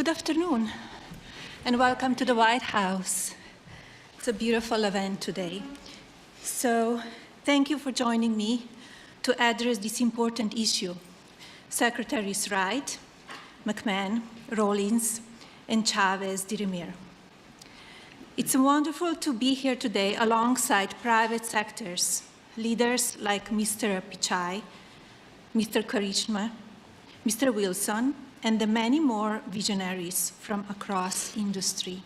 Good afternoon, and welcome to the White House. It's a beautiful event today. So thank you for joining me to address this important issue. Secretaries Wright, McMahon, Rawlings, and Chavez-DeRemir. It's wonderful to be here today alongside private sectors, leaders like Mr. Pichai, Mr. Karishma, Mr. Wilson, and the many more visionaries from across industry.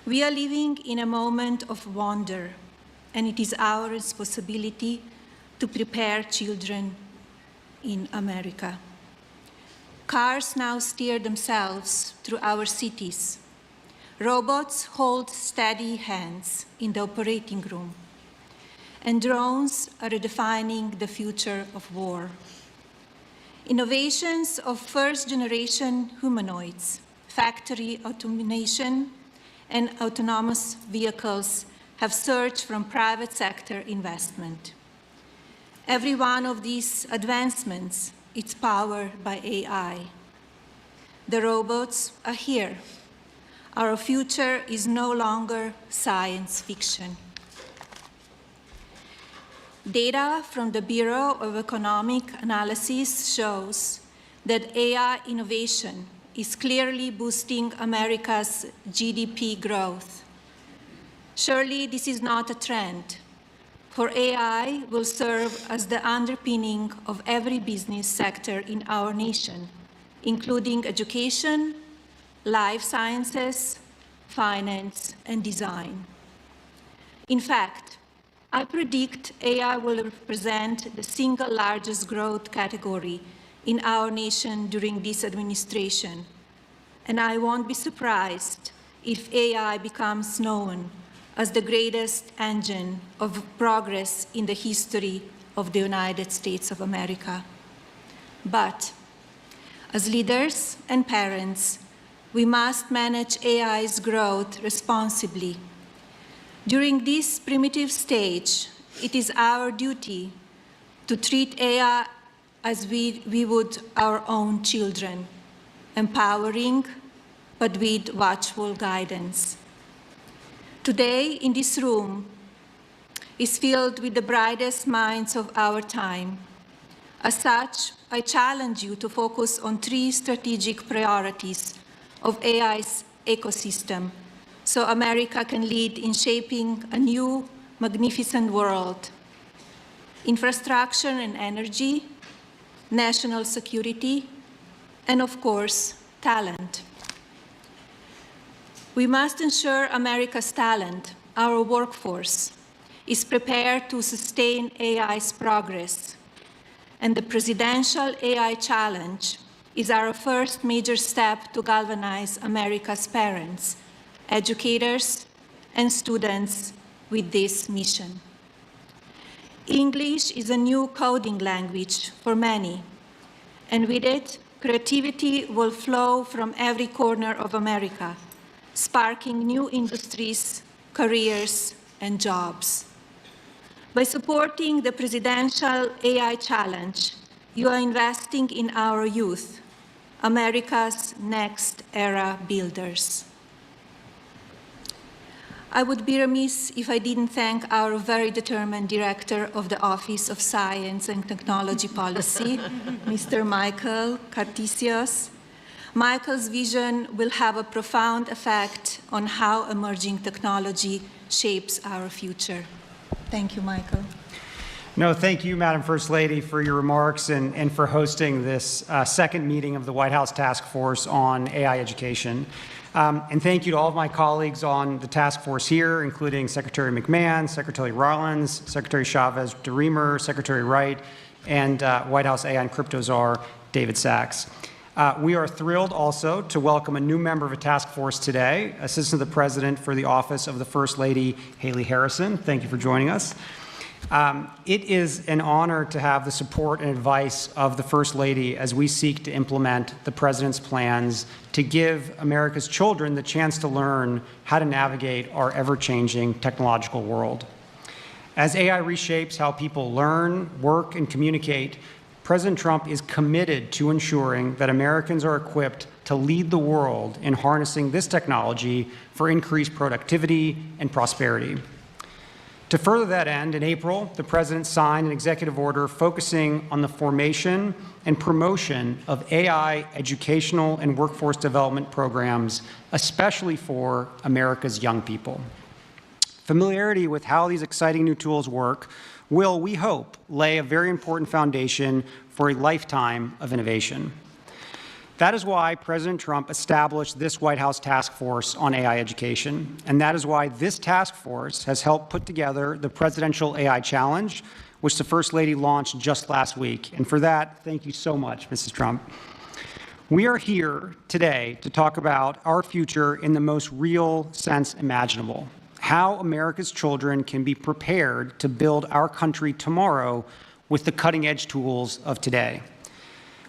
We are living in a moment of wonder, and it is our responsibility to prepare children in America. Cars now steer themselves through our cities. Robots hold steady hands in the operating room. And drones are redefining the future of war. Innovations of first-generation humanoids, factory automation, and autonomous vehicles have surged from private sector investment. Every one of these advancements is powered by AI. The robots are here. Our future is no longer science fiction. Data from the Bureau of Economic Analysis shows that AI innovation is clearly boosting America's GDP growth. Surely this is not a trend, for AI will serve as the underpinning of every business sector in our nation, including education, life sciences, finance, and design. In fact, I predict AI will represent the single largest growth category in our nation during this administration, and I won't be surprised if AI becomes known as the greatest engine of progress in the history of the United States of America. But as leaders and parents, we must manage AI's growth responsibly. During this primitive stage, it is our duty to treat AI as we would our own children, empowering but with watchful guidance. Today, in this room, is filled with the brightest minds of our time. As such, I challenge you to focus on 3 strategic priorities of AI's ecosystem, so America can lead in shaping a new, magnificent world. Infrastructure and energy, national security, and of course, talent. We must ensure America's talent, our workforce, is prepared to sustain AI's progress. And the Presidential AI Challenge is our first major step to galvanize America's parents, educators, and students with this mission. English is a new coding language for many, and with it, creativity will flow from every corner of America, sparking new industries, careers, and jobs. By supporting the Presidential AI Challenge, you are investing in our youth, America's next era builders. I would be remiss if I didn't thank our very determined Director of the Office of Science and Technology Policy, Mr. Michael Kartisios. Michael's vision will have a profound effect on how emerging technology shapes our future. Thank you, Michael. No, thank you, Madam First Lady, for your remarks and for hosting this second meeting of the White House Task Force on AI Education. And thank you to all of my colleagues on the task force here, including Secretary McMahon, Secretary Rawlings, Secretary Chavez-DeRemir, Secretary Wright, and White House AI and Crypto Czar, David Sachs. We are thrilled also to welcome a new member of a task force today, Assistant to the President for the Office of the First Lady, Haley Harrison. Thank you for joining us. It is an honor to have the support and advice of the First Lady as we seek to implement the President's plans to give America's children the chance to learn how to navigate our ever-changing technological world. As AI reshapes how people learn, work, and communicate, President Trump is committed to ensuring that Americans are equipped to lead the world in harnessing this technology for increased productivity and prosperity. To further that end, in April, the President signed an executive order focusing on the formation and promotion of AI educational and workforce development programs, especially for America's young people. Familiarity with how these exciting new tools work will, we hope, lay a very important foundation for a lifetime of innovation. That is why President Trump established this White House task force on AI education, and that is why this task force has helped put together the Presidential AI Challenge, which the First Lady launched just last week. And for that, thank you so much, Mrs. Trump. We are here today to talk about our future in the most real sense imaginable, how America's children can be prepared to build our country tomorrow with the cutting-edge tools of today.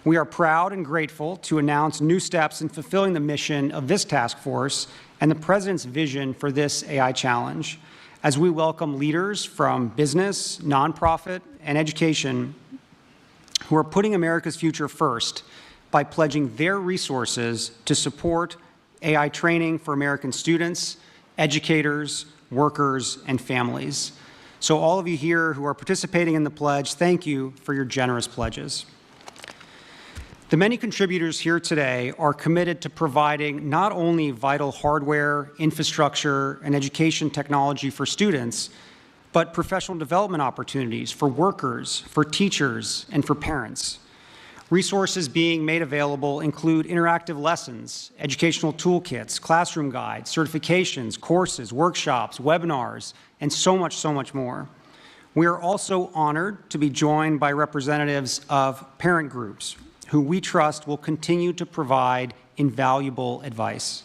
We are proud and grateful to announce new steps in fulfilling the mission of this task force and the President's vision for this AI challenge, as we welcome leaders from business, nonprofit, and education who are putting America's future first by pledging their resources to support AI training for American students, educators, workers, and families. So all of you here who are participating in the pledge, thank you for your generous pledges. The many contributors here today are committed to providing not only vital hardware, infrastructure, and education technology for students, but professional development opportunities for workers, for teachers, and for parents. Resources being made available include interactive lessons, educational toolkits, classroom guides, certifications, courses, workshops, webinars, and so much more. We are also honored to be joined by representatives of parent groups, who we trust will continue to provide invaluable advice.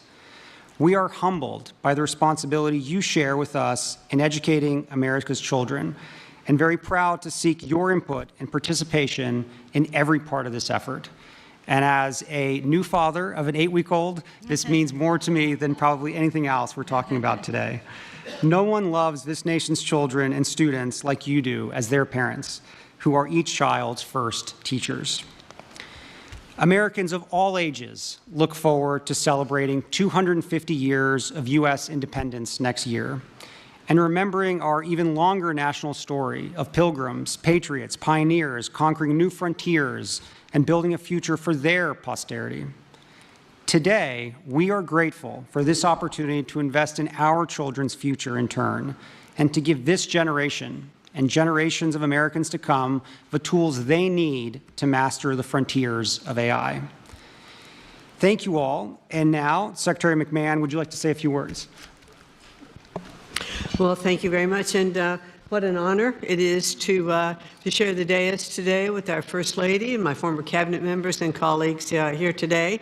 We are humbled by the responsibility you share with us in educating America's children, and very proud to seek your input and participation in every part of this effort. And as a new father of an 8-week-old, this means more to me than probably anything else we're talking about today. No one loves this nation's children and students like you do as their parents, who are each child's first teachers. Americans of all ages look forward to celebrating 250 years of U.S. independence next year and remembering our even longer national story of pilgrims, patriots, pioneers, conquering new frontiers and building a future for their posterity. Today, we are grateful for this opportunity to invest in our children's future in turn and to give this generation and generations of Americans to come the tools they need to master the frontiers of AI. Thank you all. And now, Secretary McMahon, would you like to say a few words? Well, thank you very much. And what an honor it is to share the dais today with our First Lady and my former cabinet members and colleagues here today.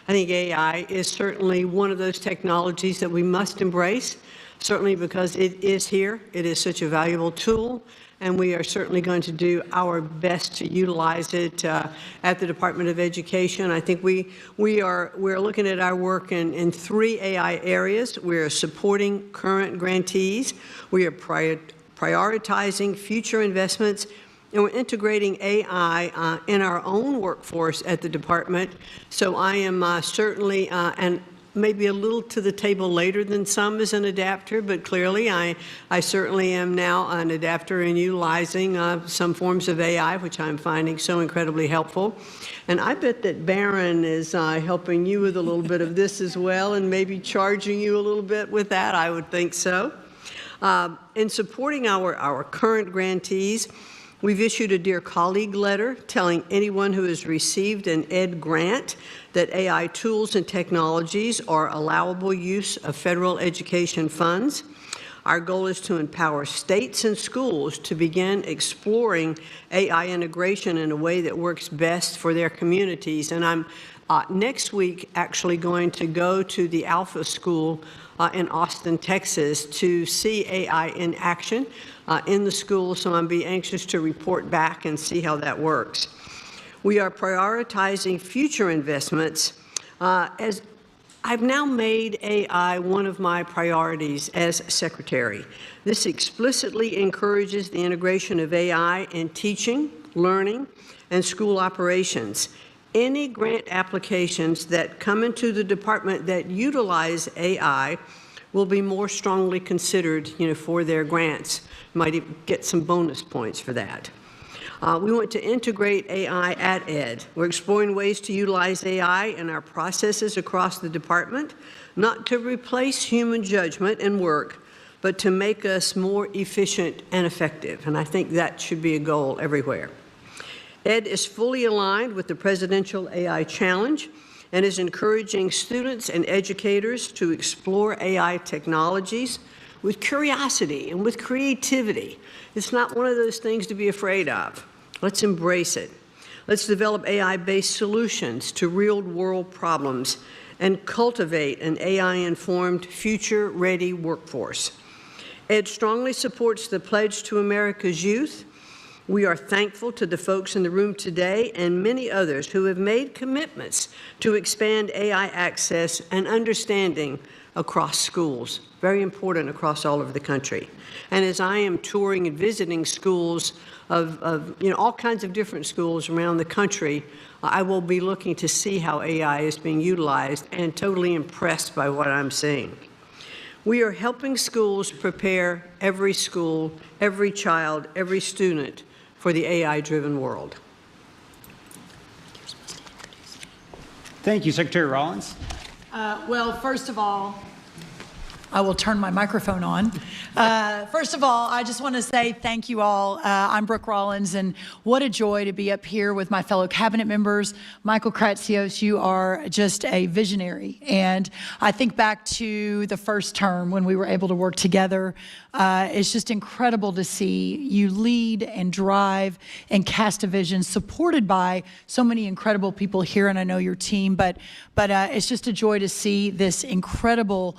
I think AI is certainly one of those technologies that we must embrace. Certainly because it is here, it is such a valuable tool, and we are certainly going to do our best to utilize it at the Department of Education. I think we're looking at our work in 3 AI areas. We're supporting current grantees, we are prioritizing future investments, and we're integrating AI in our own workforce at the department. So I am certainly, and maybe a little to the table later than some as an adapter, but clearly I certainly am now an adapter in utilizing some forms of AI, which I'm finding so incredibly helpful. And I bet that Barron is helping you with a little bit of this as well, and maybe charging you a little bit with that. I would think so. In supporting our current grantees, we've issued a Dear Colleague letter telling anyone who has received an ED grant that AI tools and technologies are allowable use of federal education funds. Our goal is to empower states and schools to begin exploring AI integration in a way that works best for their communities. And I'm next week actually going to go to the Alpha School in Austin, Texas, to see AI in action in the school, so I'll be anxious to report back and see how that works. We are prioritizing future investments. As I've now made AI one of my priorities as Secretary. This explicitly encourages the integration of AI in teaching, learning, and school operations. any grant applications that come into the department that utilize AI will be more strongly considered, for their grants. Might even get some bonus points for that. We want to integrate AI at Ed. We're exploring ways to utilize AI in our processes across the department, not to replace human judgment and work, but to make us more efficient and effective. And I think that should be a goal everywhere. Ed is fully aligned with the Presidential AI Challenge and is encouraging students and educators to explore AI technologies with curiosity and with creativity. It's not one of those things to be afraid of. Let's embrace it. Let's develop AI-based solutions to real-world problems and cultivate an AI-informed, future-ready workforce. Ed strongly supports the Pledge to America's Youth. We are thankful to the folks in the room today and many others who have made commitments to expand AI access and understanding across schools, very important across all over the country. And as I am touring and visiting schools of all kinds of different schools around the country, I will be looking to see how AI is being utilized and totally impressed by what I'm seeing. We are helping schools prepare every school, every child, every student for the AI-driven world. Thank you, Secretary Rollins. Well, first of all, I will turn my microphone on. First of all, I just want to say thank you all. I'm Brooke Rollins, and what a joy to be up here with my fellow cabinet members. Michael Kratsios, you are just a visionary. And I think back to the first term when we were able to work together. It's just incredible to see you lead and drive and cast a vision supported by so many incredible people here, and I know your team. But it's just a joy to see this incredible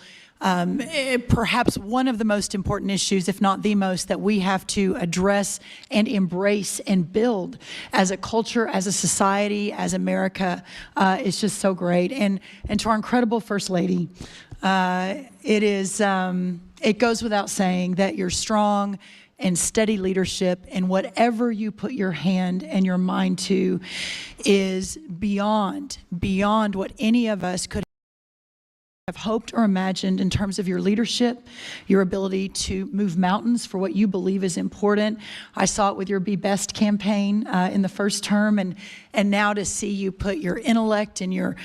perhaps one of the most important issues, if not the most, that we have to address and embrace and build as a culture, as a society, as America. It's just so great. And to our incredible First Lady, it goes without saying that your strong and steady leadership and whatever you put your hand and your mind to is beyond what any of us could have hoped or imagined in terms of your leadership, your ability to move mountains for what you believe is important. I saw it with your Be Best campaign in the first term, and now to see you put your intellect and your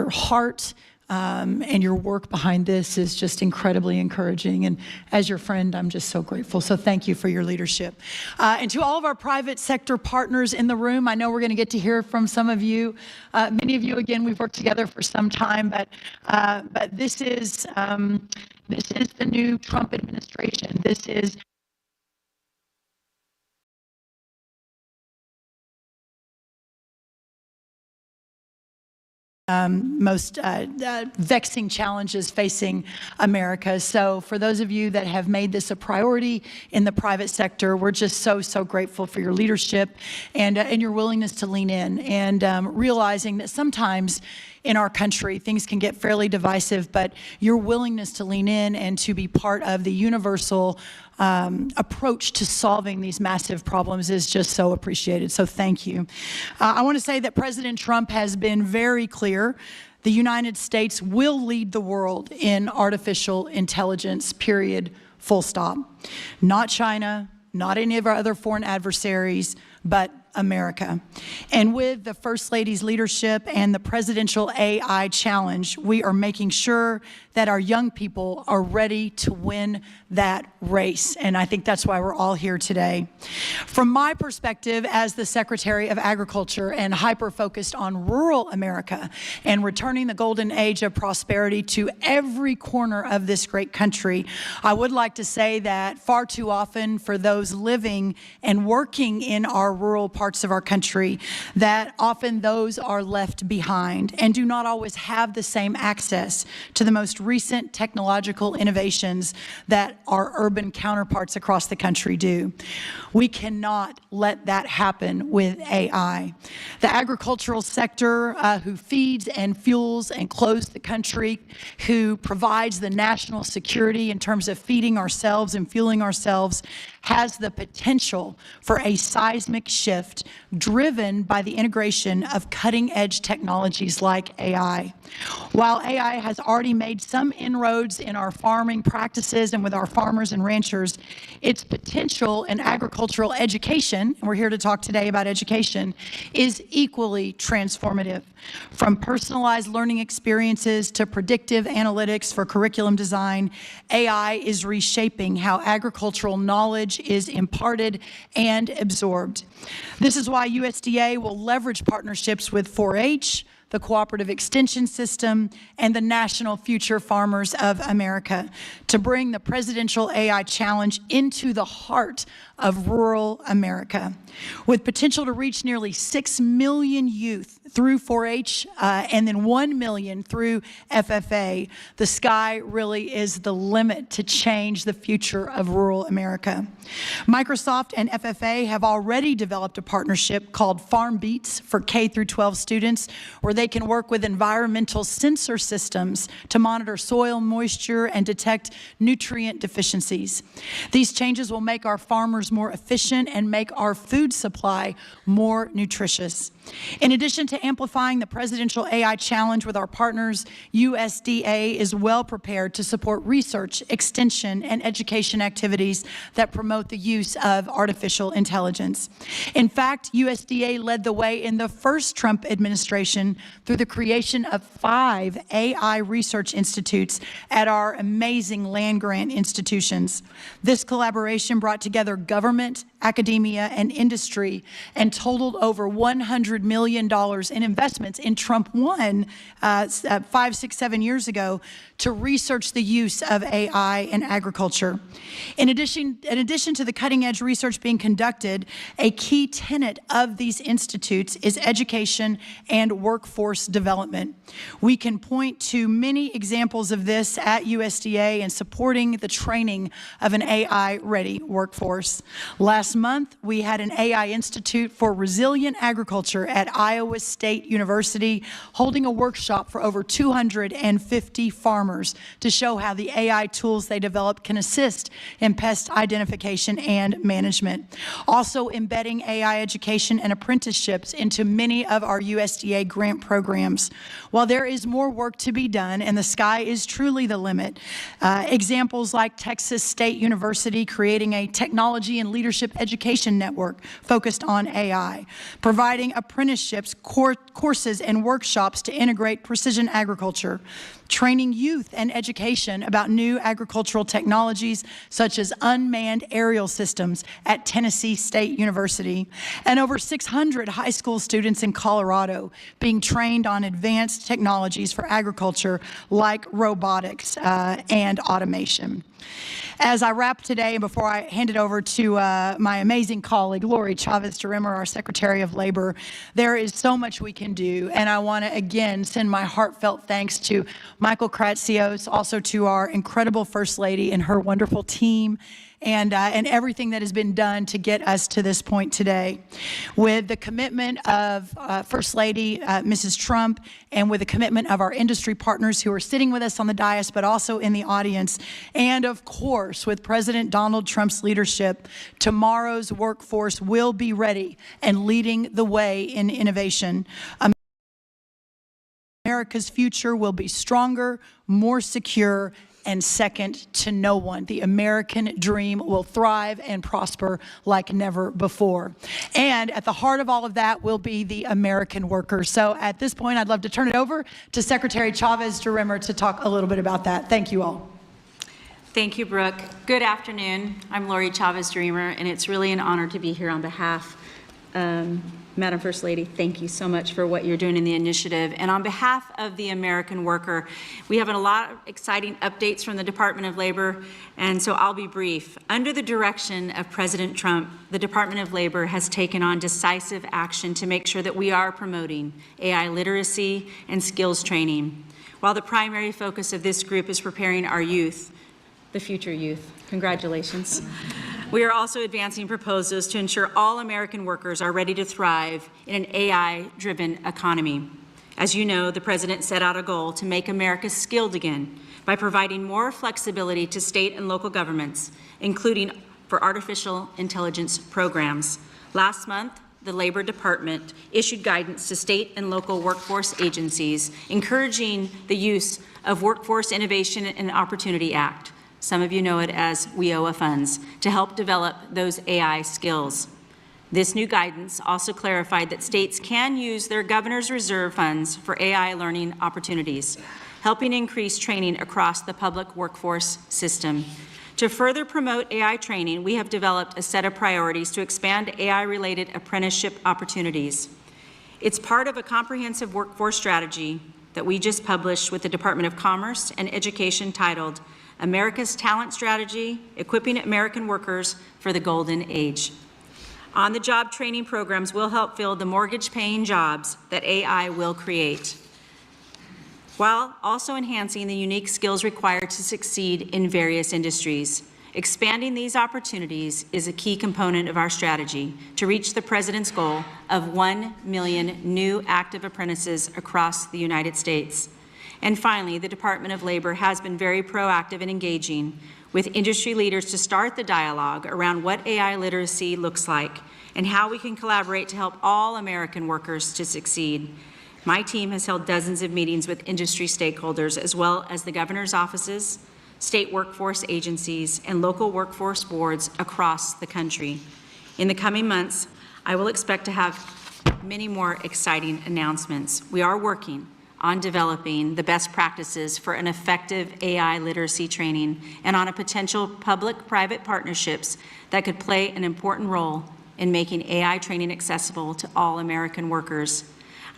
heart and your work behind this is just incredibly encouraging. And as your friend, I'm just so grateful. So thank you for your leadership. And to all of our private sector partners in the room, I know we're going to get to hear from some of you. Many of you, again, we've worked together for some time, but this is the new Trump administration. This is most vexing challenges facing America. So for those of you that have made this a priority in the private sector, we're just so grateful for your leadership and your willingness to lean in and realizing that sometimes in our country, things can get fairly divisive, but your willingness to lean in and to be part of the universal approach to solving these massive problems is just so appreciated. So thank you. I want to say that President Trump has been very clear. The United States will lead the world in artificial intelligence, period, full stop. Not China, not any of our other foreign adversaries, but America. And with the First Lady's leadership and the Presidential AI Challenge, we are making sure that our young people are ready to win that race. And I think that's why we're all here today. From my perspective as the Secretary of Agriculture and hyper-focused on rural America and returning the golden age of prosperity to every corner of this great country, I would like to say that far too often for those living and working in our rural parts of our country, that often those are left behind and do not always have the same access to the most recent technological innovations that our urban counterparts across the country do. We cannot let that happen with AI. The agricultural sector, who feeds and fuels and clothes the country, who provides the national security in terms of feeding ourselves and fueling ourselves, has the potential for a seismic shift driven by the integration of cutting-edge technologies like AI. While AI has already made some inroads in our farming practices and with our farmers and ranchers, its potential in agricultural education, and we're here to talk today about education, is equally transformative. From personalized learning experiences to predictive analytics for curriculum design, AI is reshaping how agricultural knowledge is imparted and absorbed. This is why USDA will leverage partnerships with 4-H, the Cooperative Extension System, and the National Future Farmers of America to bring the Presidential AI Challenge into the heart of rural America. With potential to reach nearly 6 million youth through 4-H and then 1 million through FFA, the sky really is the limit to change the future of rural America. Microsoft and FFA have already developed a partnership called Farm Beats for K through 12 students, where they can work with environmental sensor systems to monitor soil moisture and detect nutrient deficiencies. These changes will make our farmers more efficient and make our food supply more nutritious. In addition to amplifying the Presidential AI Challenge with our partners, USDA is well prepared to support research, extension, and education activities that promote the use of artificial intelligence. In fact, USDA led the way in the first Trump administration through the creation of 5 AI research institutes at our amazing land-grant institutions. This collaboration brought together government, academia, and industry and totaled over $100 million in investments in Trump 1 5, 6, 7 years ago to research the use of AI in agriculture. In addition to the cutting-edge research being conducted, a key tenet of these institutes is education and workforce development. We can point to many examples of this at USDA in supporting the training of an AI-ready workforce. Last month, we had an AI Institute for Resilient Agriculture at Iowa State University holding a workshop for over 250 farmers to show how the AI tools they develop can assist in pest identification and management. Also embedding AI education and apprenticeships into many of our USDA grant programs. While there is more work to be done and the sky is truly the limit, examples like Texas State University creating a technology and leadership education network focused on AI, providing apprenticeships, courses, and workshops to integrate precision agriculture, training youth and education about new agricultural technologies such as unmanned aerial systems at Tennessee State University, and over 600 high school students in Colorado being trained on advanced technologies for agriculture like robotics and automation. As I wrap today, and before I hand it over to my amazing colleague, Lori Chavez-DeRimmer, our Secretary of Labor, there is so much we can do, and I want to again send my heartfelt thanks to Michael Kratsios, also to our incredible First Lady and her wonderful team, and everything that has been done to get us to this point today. With the commitment of First Lady Mrs. Trump, and with the commitment of our industry partners who are sitting with us on the dais, but also in the audience, and of course, with President Donald Trump's leadership, tomorrow's workforce will be ready and leading the way in innovation. America's future will be stronger, more secure, and second to no one. The American dream will thrive and prosper like never before. And at the heart of all of that will be the American worker. So at this point, I'd love to turn it over to Secretary Chavez-DeRimmer to talk a little bit about that. Thank you all. Thank you, Brooke. Good afternoon. I'm Lori Chavez-DeRimmer, and it's really an honor to be here on behalf Madam First Lady, thank you so much for what you're doing in the initiative. And on behalf of the American worker, we have a lot of exciting updates from the Department of Labor, and so I'll be brief. Under the direction of President Trump, the Department of Labor has taken on decisive action to make sure that we are promoting AI literacy and skills training, while the primary focus of this group is preparing our youth, the future youth. Congratulations. We are also advancing proposals to ensure all American workers are ready to thrive in an AI-driven economy. As you know, the President set out a goal to make America skilled again by providing more flexibility to state and local governments, including for artificial intelligence programs. Last month, the Labor Department issued guidance to state and local workforce agencies encouraging the use of Workforce Innovation and Opportunity Act, some of you know it as WIOA funds, to help develop those AI skills. This new guidance also clarified that states can use their governor's reserve funds for AI learning opportunities, helping increase training across the public workforce system. To further promote AI training, we have developed a set of priorities to expand AI-related apprenticeship opportunities. It's part of a comprehensive workforce strategy that we just published with the Department of Commerce and Education titled America's Talent Strategy, Equipping American Workers for the Golden Age. On-the-job training programs will help fill the mortgage-paying jobs that AI will create, while also enhancing the unique skills required to succeed in various industries. Expanding these opportunities is a key component of our strategy to reach the President's goal of 1 million new active apprentices across the United States. And finally, the Department of Labor has been very proactive in engaging with industry leaders to start the dialogue around what AI literacy looks like and how we can collaborate to help all American workers to succeed. My team has held dozens of meetings with industry stakeholders, as well as the governor's offices, state workforce agencies, and local workforce boards across the country. In the coming months, I will expect to have many more exciting announcements. We are working on developing the best practices for an effective AI literacy training and on a potential public-private partnerships that could play an important role in making AI training accessible to all American workers.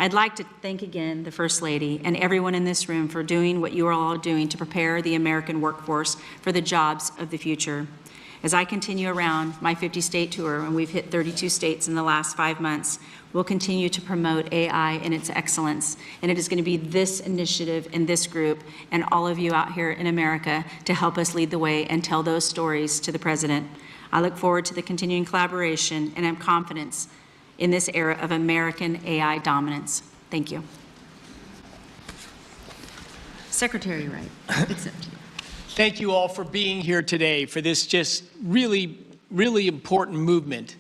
I'd like to thank again the First Lady and everyone in this room for doing what you are all doing to prepare the American workforce for the jobs of the future. As I continue around my 50-state tour, and we've hit 32 states in the last 5 months, we'll continue to promote AI and its excellence. And it is going to be this initiative and this group and all of you out here in America to help us lead the way and tell those stories to the President. I look forward to the continuing collaboration and have confidence in this era of American AI dominance. Thank you. Secretary Wright, it's up to you. Thank you all for being here today for this just really, really important movement.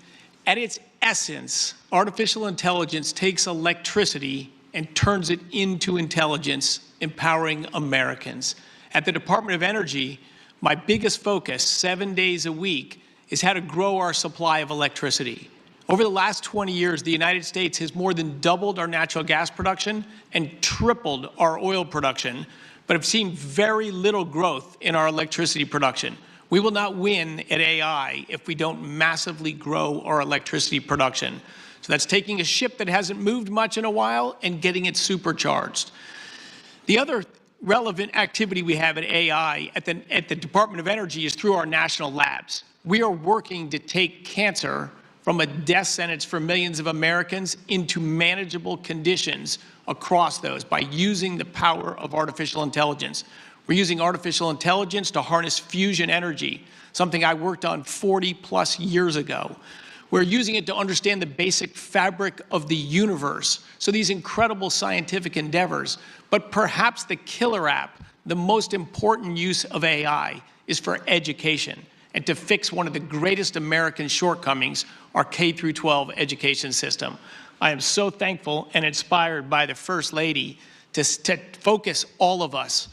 At its essence, artificial intelligence takes electricity and turns it into intelligence, empowering Americans. At the Department of Energy, my biggest focus, 7 days a week, is how to grow our supply of electricity. Over the last 20 years, the United States has more than doubled our natural gas production and tripled our oil production, but have seen very little growth in our electricity production. We will not win at AI if we don't massively grow our electricity production. So that's taking a ship that hasn't moved much in a while and getting it supercharged. The other relevant activity we have at AI at the Department of Energy is through our national labs. We are working to take cancer from a death sentence for millions of Americans into manageable conditions across those by using the power of artificial intelligence. We're using artificial intelligence to harness fusion energy, something I worked on 40+ years ago. We're using it to understand the basic fabric of the universe. So these incredible scientific endeavors, but perhaps the killer app, the most important use of AI is for education and to fix one of the greatest American shortcomings, our K-12 education system. I am so thankful and inspired by the First Lady to focus all of us.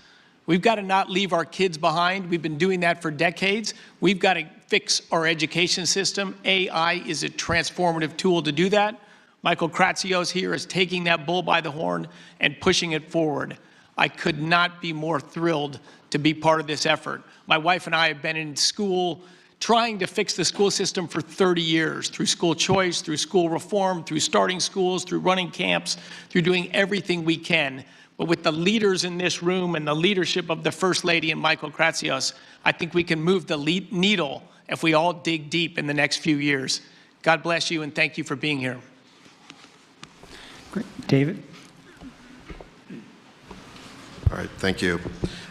We've got to not leave our kids behind. We've been doing that for decades. We've got to fix our education system. AI is a transformative tool to do that. Michael Kratsios here is taking that bull by the horn and pushing it forward. I could not be more thrilled to be part of this effort. My wife and I have been in school trying to fix the school system for 30 years, through school choice, through school reform, through starting schools, through running camps, through doing everything we can. But with the leaders in this room and the leadership of the First Lady and Michael Kratsios, I think we can move the needle if we all dig deep in the next few years. God bless you, and thank you for being here. Great. David? All right, thank you.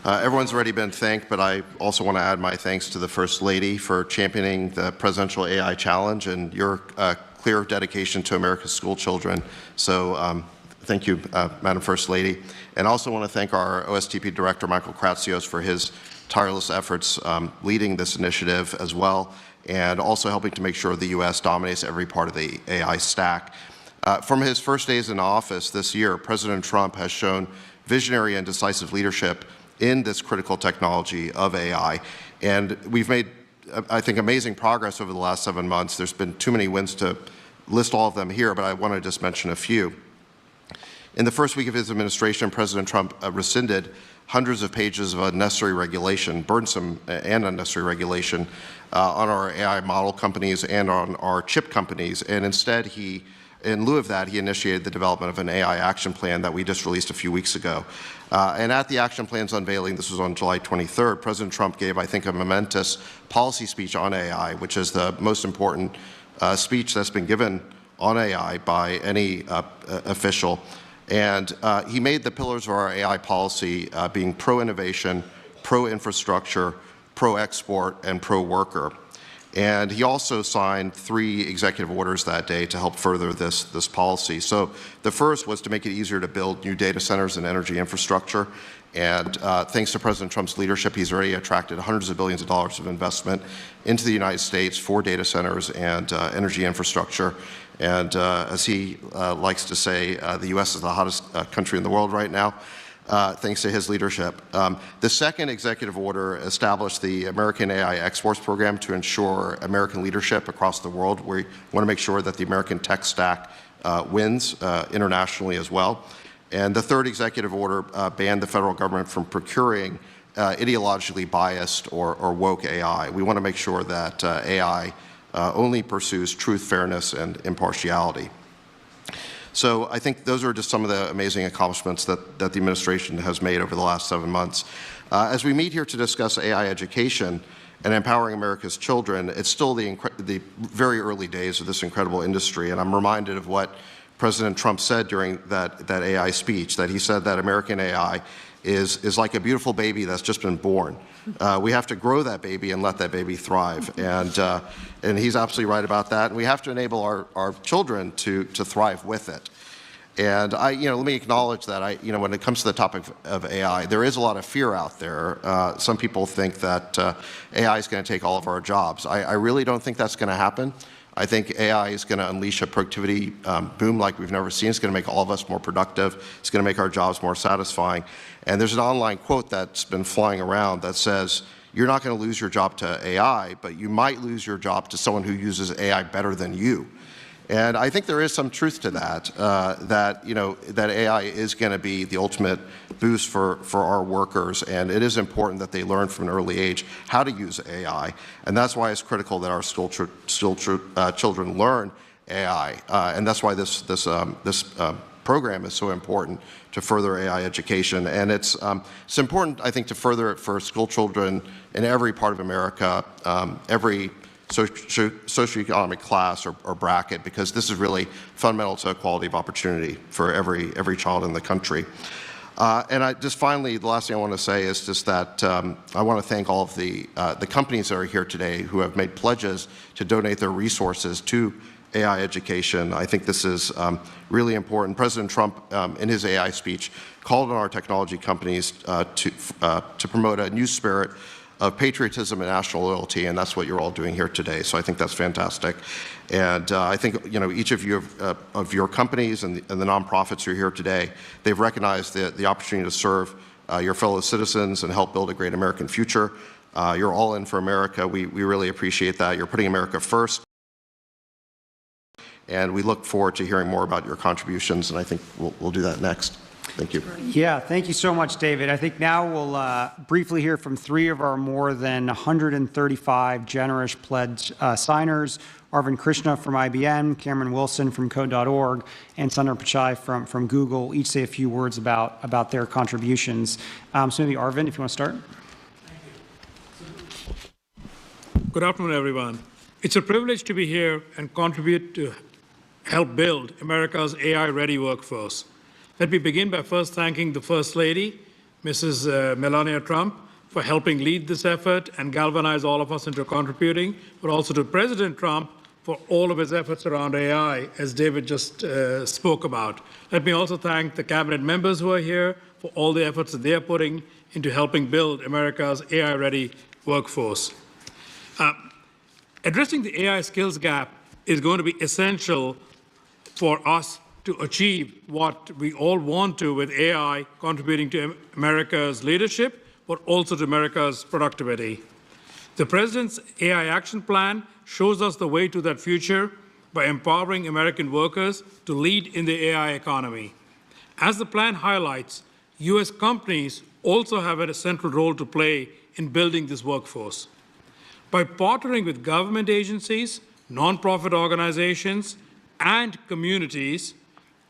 Everyone's already been thanked, but I also want to add my thanks to the First Lady for championing the Presidential AI Challenge and your clear dedication to America's school children. So thank you, Madam First Lady. And I also want to thank our OSTP Director, Michael Kratsios, for his tireless efforts leading this initiative as well. and also helping to make sure the U.S. dominates every part of the AI stack. From his first days in office this year, President Trump has shown visionary and decisive leadership in this critical technology of AI. And we've made, I think, amazing progress over the last 7 months. There's been too many wins to list all of them here, but I want to just mention a few. In the first week of his administration, President Trump rescinded hundreds of pages of unnecessary regulation, burdensome and unnecessary regulation, on our AI model companies and on our chip companies. And instead, in lieu of that, he initiated the development of an AI action plan that we just released a few weeks ago. And at the action plan's unveiling, this was on July 23rd, President Trump gave, I think, a momentous policy speech on AI, which is the most important speech that's been given on AI by any official. And he made the pillars of our AI policy being pro-innovation, pro-infrastructure, pro-export, and pro-worker. And he also signed 3 executive orders that day to help further this policy. So the first was to make it easier to build new data centers and energy infrastructure. And thanks to President Trump's leadership, he's already attracted hundreds of billions of dollars of investment into the United States for data centers and energy infrastructure. And as he likes to say, the U.S. is the hottest country in the world right now, thanks to his leadership. The second executive order established the American AI Exports Program to ensure American leadership across the world. We want to make sure that the American tech stack wins internationally as well. And the third executive order banned the federal government from procuring ideologically biased or woke AI. We want to make sure that AI only pursues truth, fairness, and impartiality. So I think those are just some of the amazing accomplishments that the administration has made over the last 7 months. As we meet here to discuss AI education and empowering America's children, it's still the very early days of this incredible industry, and I'm reminded of what President Trump said during that AI speech, that he said that American AI is like a beautiful baby that's just been born. We have to grow that baby and let that baby thrive. And he's absolutely right about that. And we have to enable our children to thrive with it. And let me acknowledge that when it comes to the topic of AI, there is a lot of fear out there. Some people think that AI is going to take all of our jobs. I really don't think that's going to happen. I think AI is going to unleash a productivity boom like we've never seen. It's going to make all of us more productive. It's going to make our jobs more satisfying. And there's an online quote that's been flying around that says, you're not going to lose your job to AI, but you might lose your job to someone who uses AI better than you. And I think there is some truth to that, that AI is going to be the ultimate boost for our workers, and it is important that they learn from an early age how to use AI, and that's why it's critical that our children learn AI, and that's why this program is so important to further AI education, and it's important, I think, to further it for school children in every part of America, every socioeconomic class or bracket, because this is really fundamental to equality of opportunity for every child in the country. And finally, the last thing I want to say is just that I want to thank all of the companies that are here today who have made pledges to donate their resources to AI education. I think this is really important. President Trump, in his AI speech, called on our technology companies to promote a new spirit of patriotism and national loyalty, and that's what you're all doing here today. So I think that's fantastic. And I think each of you of your companies and the nonprofits who are here today, they've recognized the opportunity to serve your fellow citizens and help build a great American future. You're all in for America. We really appreciate that. You're putting America first. And we look forward to hearing more about your contributions, and I think we'll do that next. Thank you. Yeah, thank you so much, David. I think now we'll briefly hear from 3 of our more than 135 generous pledge signers, Arvind Krishna from IBM, Cameron Wilson from Code.org, and Sundar Pichai from Google, each say a few words about their contributions. So maybe Arvind, if you want to start. Good afternoon, everyone. It's a privilege to be here and contribute to help build America's AI-ready workforce. Let me begin by first thanking the First Lady, Mrs. Melania Trump, for helping lead this effort and galvanize all of us into contributing, but also to President Trump for all of his efforts around AI, as David just spoke about. Let me also thank the cabinet members who are here for all the efforts that they are putting into helping build America's AI-ready workforce. Addressing the AI skills gap is going to be essential for us to achieve what we all want to with AI contributing to America's leadership, but also to America's productivity. The President's AI Action Plan shows us the way to that future by empowering American workers to lead in the AI economy. As the plan highlights, U.S. companies also have a central role to play in building this workforce. By partnering with government agencies, nonprofit organizations, and communities,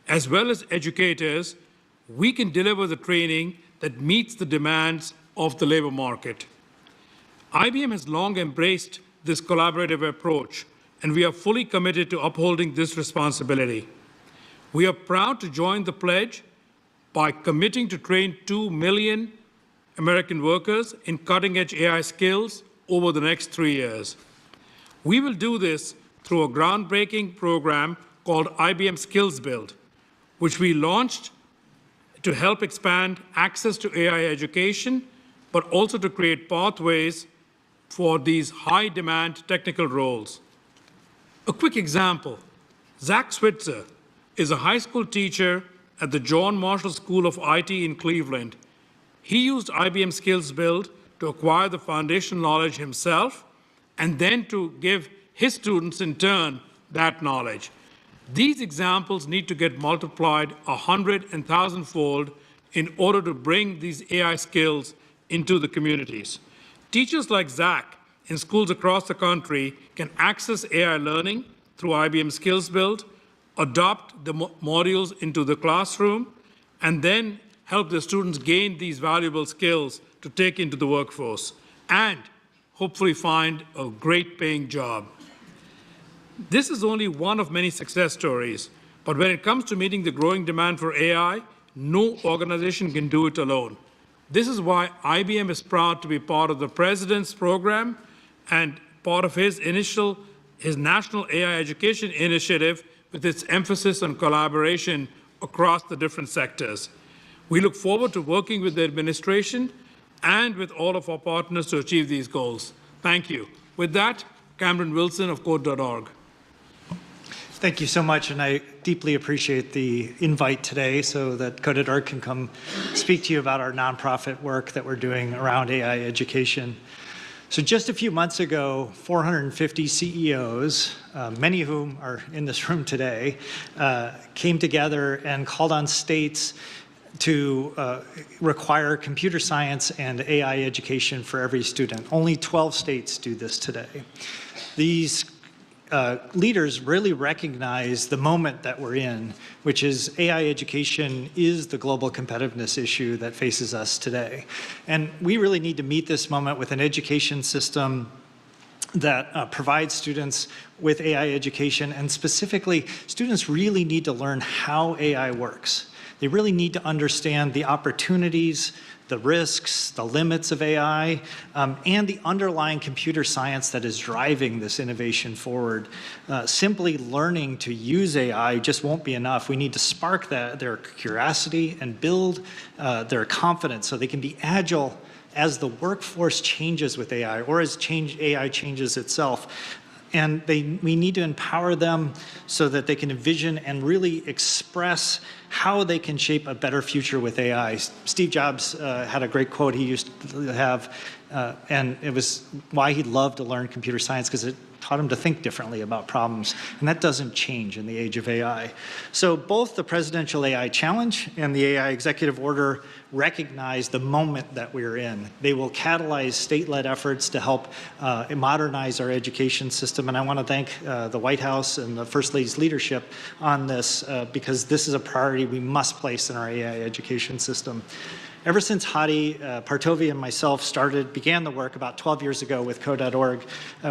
as well as educators, we can deliver the training that meets the demands of the labor market. IBM has long embraced this collaborative approach, and we are fully committed to upholding this responsibility. We are proud to join the pledge by committing to train 2 million American workers in cutting-edge AI skills over the next 3 years. We will do this through a groundbreaking program called IBM Skills Build, which we launched to help expand access to AI education, but also to create pathways for these high-demand technical roles. A quick example, Zach Switzer is a high school teacher at the John Marshall School of IT in Cleveland. He used IBM Skills Build to acquire the foundational knowledge himself and then to give his students in turn that knowledge. These examples need to get multiplied 100 and 1,000-fold in order to bring these AI skills into the communities. Teachers like Zach in schools across the country can access AI learning through IBM Skills Build, adopt the modules into the classroom, and then help the students gain these valuable skills to take into the workforce and hopefully find a great paying job. This is only one of many success stories, but when it comes to meeting the growing demand for AI, no organization can do it alone. This is why IBM is proud to be part of the President's program and part of his National AI Education Initiative with its emphasis on collaboration across the different sectors. We look forward to working with the administration and with all of our partners to achieve these goals. Thank you. With that, Cameron Wilson of Code.org. Thank you so much, and I deeply appreciate the invite today so that Code.org can come speak to you about our nonprofit work that we're doing around AI education. So just a few months ago, 450 CEOs, many of whom are in this room today, came together and called on states to require computer science and AI education for every student. Only 12 states do this today. These leaders really recognize the moment that we're in, which is AI education is the global competitiveness issue that faces us today. And we really need to meet this moment with an education system that provides students with AI education, and specifically, students really need to learn how AI works. They really need to understand the opportunities, the risks, the limits of AI, and the underlying computer science that is driving this innovation forward. Simply learning to use AI just won't be enough. We need to spark their curiosity and build their confidence so they can be agile as the workforce changes with AI or as AI changes itself. And we need to empower them so that they can envision and really express how they can shape a better future with AI. Steve Jobs had a great quote he used to have, and it was why he loved to learn computer science, because it taught him to think differently about problems. And that doesn't change in the age of AI. So both the Presidential AI Challenge and the AI Executive Order recognize the moment that we're in. They will catalyze state-led efforts to help modernize our education system. And I want to thank the White House and the First Lady's leadership on this, because this is a priority we must place in our AI education system. Ever since Hadi Partovi and myself began the work about 12 years ago with Code.org,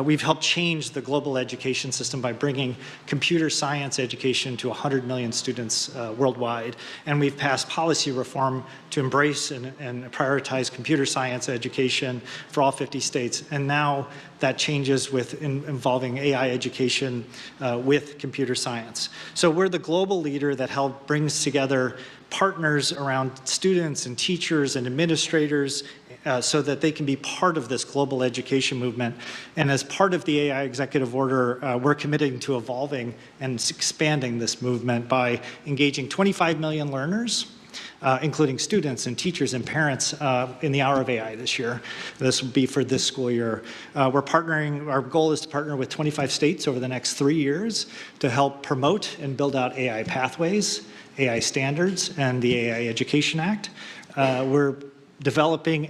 we've helped change the global education system by bringing computer science education to 100 million students worldwide. And we've passed policy reform to embrace and prioritize computer science education for all 50 states. And now that changes with involving AI education with computer science. So we're the global leader that brings together partners around students and teachers and administrators so that they can be part of this global education movement. And as part of the AI executive order, we're committing to evolving and expanding this movement by engaging 25 million learners, including students and teachers and parents in the Hour of AI this year. This will be for this school year. We're partnering, our goal is to partner with 25 states over the next 3 years to help promote and build out AI pathways, AI standards, and the AI Education Act. We're developing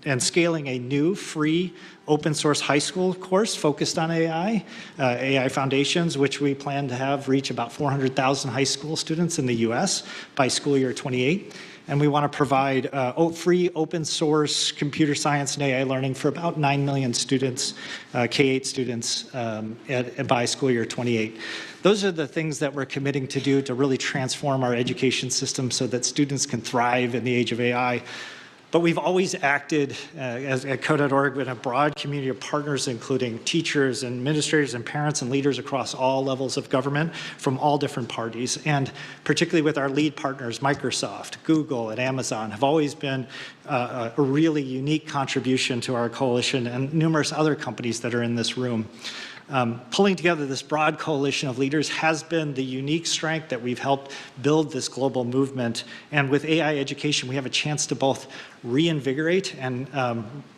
and scaling a new free open source high school course focused on AI, AI Foundations, which we plan to have reach about 400,000 high school students in the US by school year 28. And we want to provide free open source computer science and AI learning for about 9 million students, K-8 students by school year 28. Those are the things that we're committing to do to really transform our education system so that students can thrive in the age of AI. But we've always acted at Code.org with a broad community of partners, including teachers, administrators, and parents and leaders across all levels of government from all different parties. And particularly with our lead partners, Microsoft, Google, and Amazon, have always been a really unique contribution to our coalition and numerous other companies that are in this room. Pulling together this broad coalition of leaders has been the unique strength that we've helped build this global movement. And with AI education, we have a chance to both reinvigorate and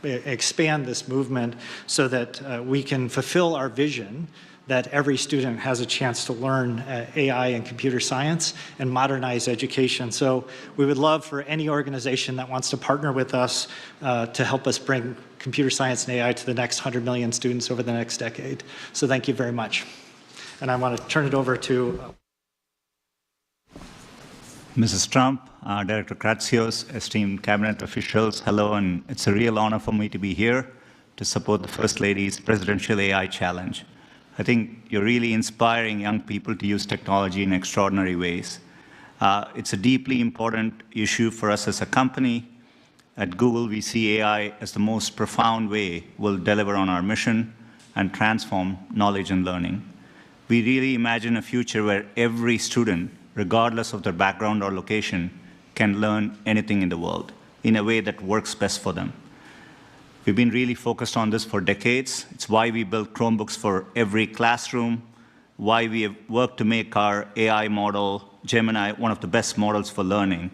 expand this movement so that we can fulfill our vision that every student has a chance to learn AI and computer science and modernize education. So we would love for any organization that wants to partner with us to help us bring computer science and AI to the next 100 million students over the next decade. So thank you very much. And I want to turn it over to Mrs. Trump, Director Kratsios, esteemed cabinet officials, hello, and it's a real honor for me to be here to support the First Lady's Presidential AI Challenge. I think you're really inspiring young people to use technology in extraordinary ways. It's a deeply important issue for us as a company. At Google, we see AI as the most profound way we'll deliver on our mission and transform knowledge and learning. We really imagine a future where every student, regardless of their background or location, can learn anything in the world in a way that works best for them. We've been really focused on this for decades. It's why we built Chromebooks for every classroom, why we have worked to make our AI model, Gemini, one of the best models for learning.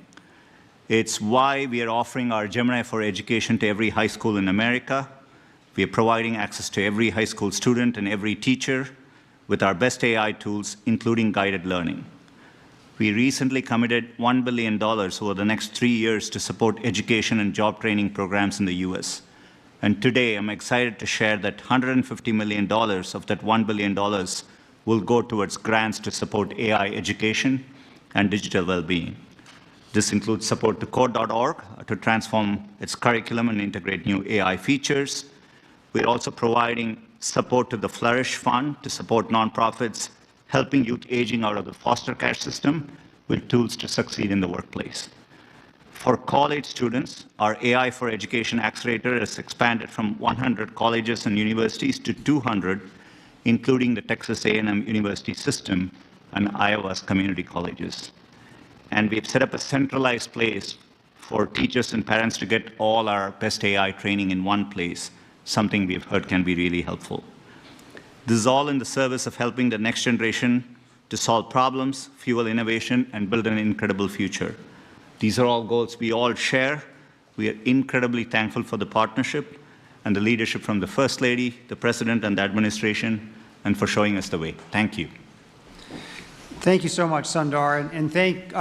It's why we are offering our Gemini for Education to every high school in America. We are providing access to every high school student and every teacher with our best AI tools, including guided learning. We recently committed $1 billion over the next 3 years to support education and job training programs in the US. And today, I'm excited to share that $150 million of that $1 billion will go towards grants to support AI education and digital well-being. This includes support to Code.org to transform its curriculum and integrate new AI features. We're also providing support to the Flourish Fund to support nonprofits, helping youth aging out of the foster care system with tools to succeed in the workplace. For college students, our AI for Education Accelerator has expanded from 100 colleges and universities to 200, including the Texas A&M University System and Iowa's community colleges. And we've set up a centralized place for teachers and parents to get all our best AI training in one place, something we've heard can be really helpful. This is all in the service of helping the next generation to solve problems, fuel innovation, and build an incredible future. These are all goals we all share. We are incredibly thankful for the partnership and the leadership from the First Lady, the President, and the administration, and for showing us the way. Thank you. Thank you so much, Sundar, and thank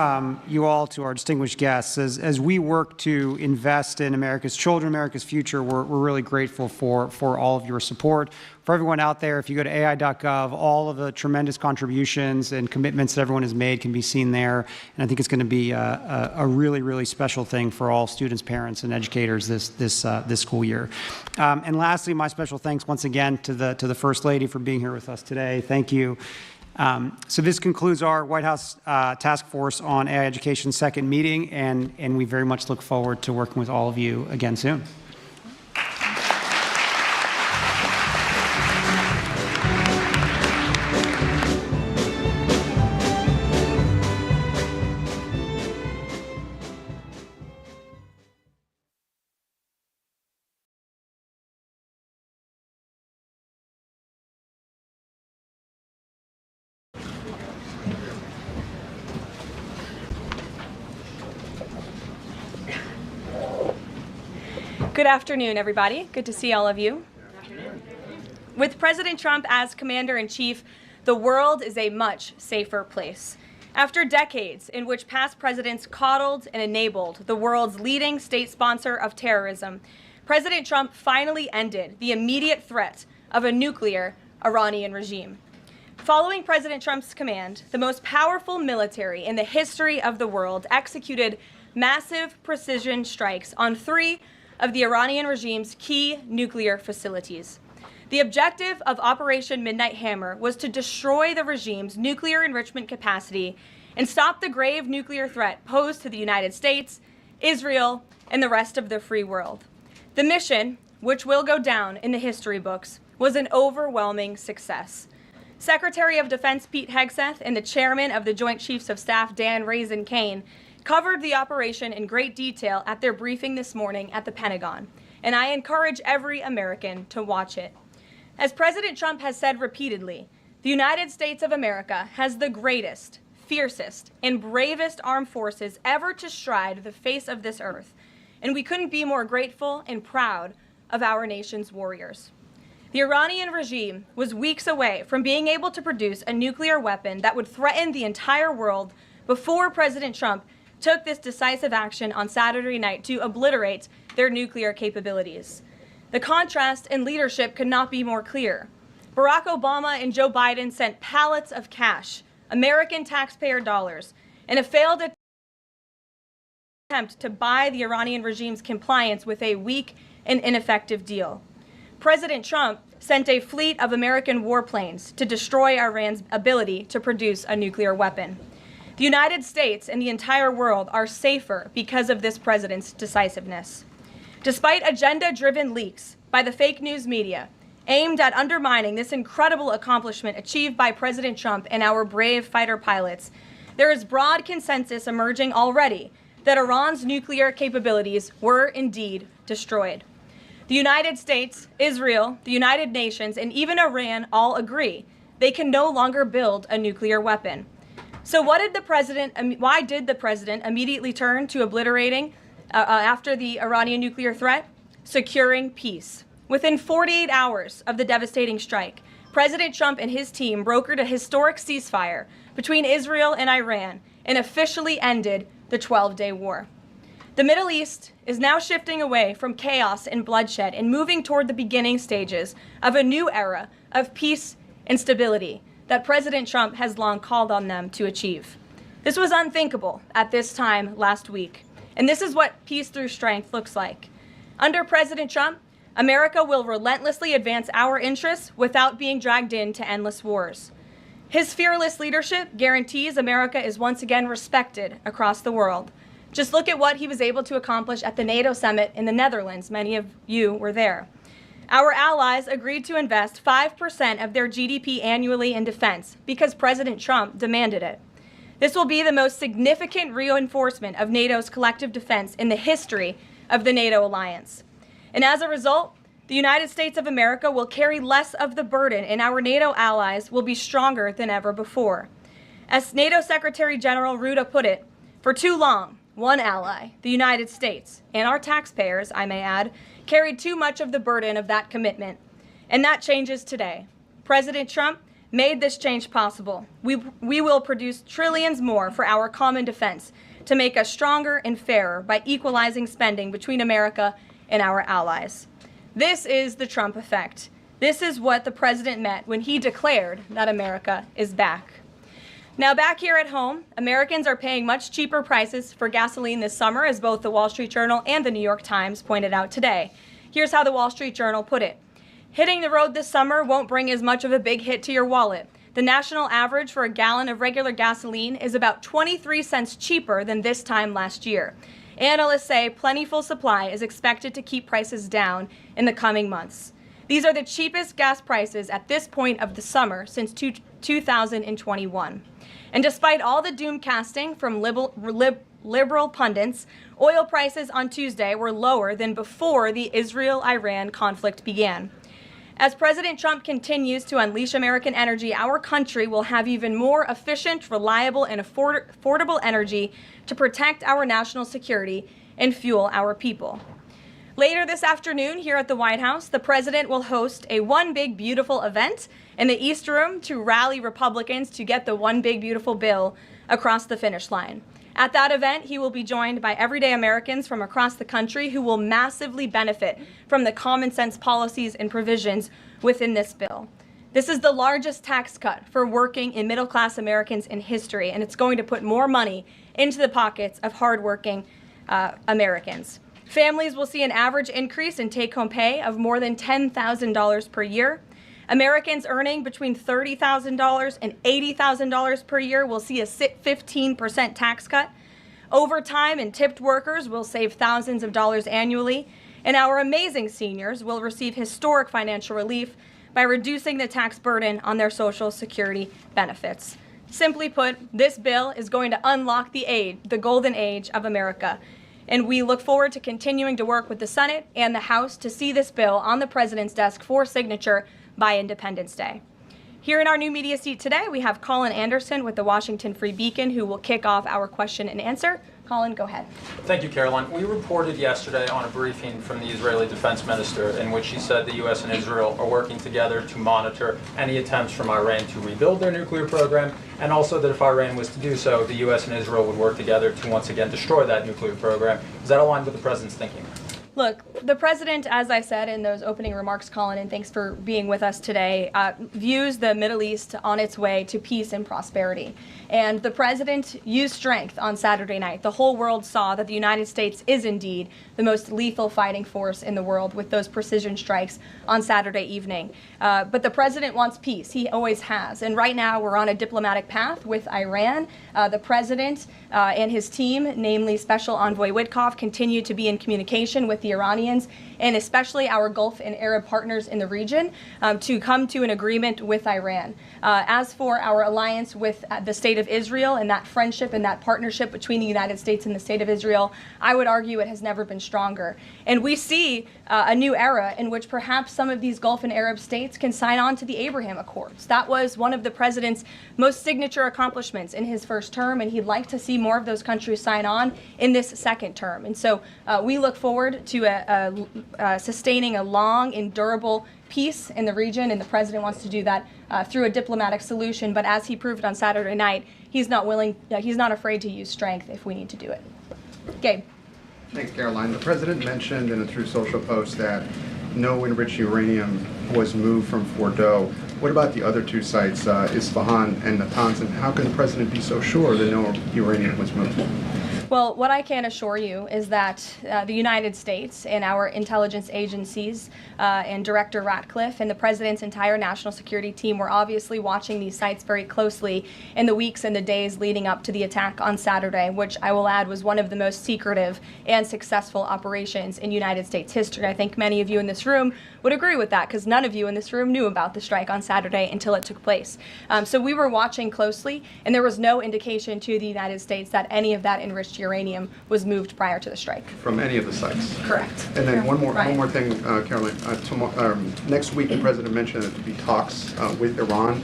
you all to our distinguished guests. As we work to invest in America's children, America's future, we're really grateful for all of your support. For everyone out there, if you go to AI.gov, all of the tremendous contributions and commitments that everyone has made can be seen there. And I think it's going to be a really, really special thing for all students, parents, and educators this school year. And lastly, my special thanks once again to the First Lady for being here with us today. Thank you. So this concludes our White House Task Force on AI Education second meeting, and we very much look forward to working with all of you again soon. Good afternoon, everybody. Good to see all of you. With President Trump as commander-in-chief, the world is a much safer place. After decades in which past presidents coddled and enabled the world's leading state sponsor of terrorism, President Trump finally ended the immediate threat of a nuclear Iranian regime. Following President Trump's command, the most powerful military in the history of the world executed massive precision strikes on 3 of the Iranian regime's key nuclear facilities. The objective of Operation Midnight Hammer was to destroy the regime's nuclear enrichment capacity and stop the grave nuclear threat posed to the United States, Israel, and the rest of the free world. The mission, which will go down in the history books, was an overwhelming success. Secretary of Defense Pete Hegseth and the chairman of the Joint Chiefs of Staff Dan Raisin Kane covered the operation in great detail at their briefing this morning at the Pentagon, and I encourage every American to watch it. As President Trump has said repeatedly, the United States of America has the greatest, fiercest, and bravest armed forces ever to stride the face of this earth, and we couldn't be more grateful and proud of our nation's warriors. The Iranian regime was weeks away from being able to produce a nuclear weapon that would threaten the entire world before President Trump took this decisive action on Saturday night to obliterate their nuclear capabilities. The contrast in leadership could not be more clear. Barack Obama and Joe Biden sent pallets of cash, American taxpayer dollars, in a failed attempt to buy the Iranian regime's compliance with a weak and ineffective deal. President Trump sent a fleet of American warplanes to destroy Iran's ability to produce a nuclear weapon. The United States and the entire world are safer because of this president's decisiveness. Despite agenda-driven leaks by the fake news media aimed at undermining this incredible accomplishment achieved by President Trump and our brave fighter pilots, there is broad consensus emerging already that Iran's nuclear capabilities were indeed destroyed. The United States, Israel, the United Nations, and even Iran all agree they can no longer build a nuclear weapon. So why did the president immediately turn to obliterating after the Iranian nuclear threat? Securing peace. Within 48 hours of the devastating strike, President Trump and his team brokered a historic ceasefire between Israel and Iran and officially ended the 12-day war. The Middle East is now shifting away from chaos and bloodshed and moving toward the beginning stages of a new era of peace and stability that President Trump has long called on them to achieve. This was unthinkable at this time last week, and this is what peace through strength looks like. Under President Trump, America will relentlessly advance our interests without being dragged into endless wars. His fearless leadership guarantees America is once again respected across the world. Just look at what he was able to accomplish at the NATO summit in the Netherlands. Many of you were there. Our allies agreed to invest 5% of their GDP annually in defense because President Trump demanded it. This will be the most significant reinforcement of NATO's collective defense in the history of the NATO alliance. And as a result, the United States of America will carry less of the burden, and our NATO allies will be stronger than ever before. As NATO Secretary General Rutte put it, for too long, one ally, the United States, and our taxpayers, I may add, carried too much of the burden of that commitment. And that changes today. President Trump made this change possible. We will produce trillions more for our common defense to make us stronger and fairer by equalizing spending between America and our allies. This is the Trump effect. This is what the president meant when he declared that America is back. Now, back here at home, Americans are paying much cheaper prices for gasoline this summer, as both the Wall Street Journal and the New York Times pointed out today. Here's how the Wall Street Journal put it. Hitting the road this summer won't bring as much of a big hit to your wallet. The national average for a gallon of regular gasoline is about 23 cents cheaper than this time last year. Analysts say plentiful supply is expected to keep prices down in the coming months. These are the cheapest gas prices at this point of the summer since 2021. And despite all the doom casting from liberal pundits, oil prices on Tuesday were lower than before the Israel-Iran conflict began. As President Trump continues to unleash American energy, our country will have even more efficient, reliable, and affordable energy to protect our national security and fuel our people. Later this afternoon here at the White House, the president will host a One Big Beautiful event in the East Room to rally Republicans to get the One Big Beautiful bill across the finish line. At that event, he will be joined by everyday Americans from across the country who will massively benefit from the common sense policies and provisions within this bill. This is the largest tax cut for working and middle-class Americans in history, and it's going to put more money into the pockets of hardworking Americans. Families will see an average increase in take-home pay of more than $10,000 per year. Americans earning between $30,000 and $80,000 per year will see a 15% tax cut. Overtime and tipped workers will save thousands of dollars annually. And our amazing seniors will receive historic financial relief by reducing the tax burden on their Social Security benefits. Simply put, this bill is going to unlock the golden age of America. And we look forward to continuing to work with the Senate and the House to see this bill on the president's desk for signature by Independence Day. Here in our new media seat today, we have Colin Anderson with the Washington Free Beacon, who will kick off our question and answer. Colin, go ahead. Thank you, Caroline. We reported yesterday on a briefing from the Israeli defense minister in which she said the U.S. and Israel are working together to monitor any attempts from Iran to rebuild their nuclear program, and also that if Iran was to do so, the U.S. and Israel would work together to once again destroy that nuclear program. Is that aligned with the president's thinking? Look, the president, as I said in those opening remarks, Colin, and thanks for being with us today, views the Middle East on its way to peace and prosperity. And the president used strength on Saturday night. The whole world saw that the United States is indeed the most lethal fighting force in the world with those precision strikes on Saturday evening. But the president wants peace. He always has. And right now we're on a diplomatic path with Iran. The president and his team, namely Special Envoy Witkoff, continue to be in communication with the Iranians and especially our Gulf and Arab partners in the region to come to an agreement with Iran. As for our alliance with the State of Israel and that friendship and that partnership between the United States and the State of Israel, I would argue it has never been stronger. And we see a new era in which perhaps some of these Gulf and Arab states can sign on to the Abraham Accords. That was one of the president's most signature accomplishments in his first term, and he'd like to see more of those countries sign on in this second term. And so we look forward to sustaining a long and durable peace in the region, and the president wants to do that through a diplomatic solution. But as he proved on Saturday night, he's not afraid to use strength if we need to do it. Gabe. Thanks, Caroline. The president mentioned in a Truth Social post that no enriched uranium was moved from Fordow. What about the other two sites, Isfahan and Natanz, and how can the president be so sure that no uranium was moved? Well, what I can assure you is that the United States and our intelligence agencies and Director Ratcliffe and the President's entire national security team were obviously watching these sites very closely in the weeks and the days leading up to the attack on Saturday, which I will add was one of the most secretive and successful operations in United States history. I think many of you in this room would agree with that because none of you in this room knew about the strike on Saturday until it took place. So we were watching closely, and there was no indication to the United States that any of that enriched uranium was moved prior to the strike. From any of the sites? Correct. And then one more thing, Caroline. Next week, the president mentioned that there'd be talks with Iran.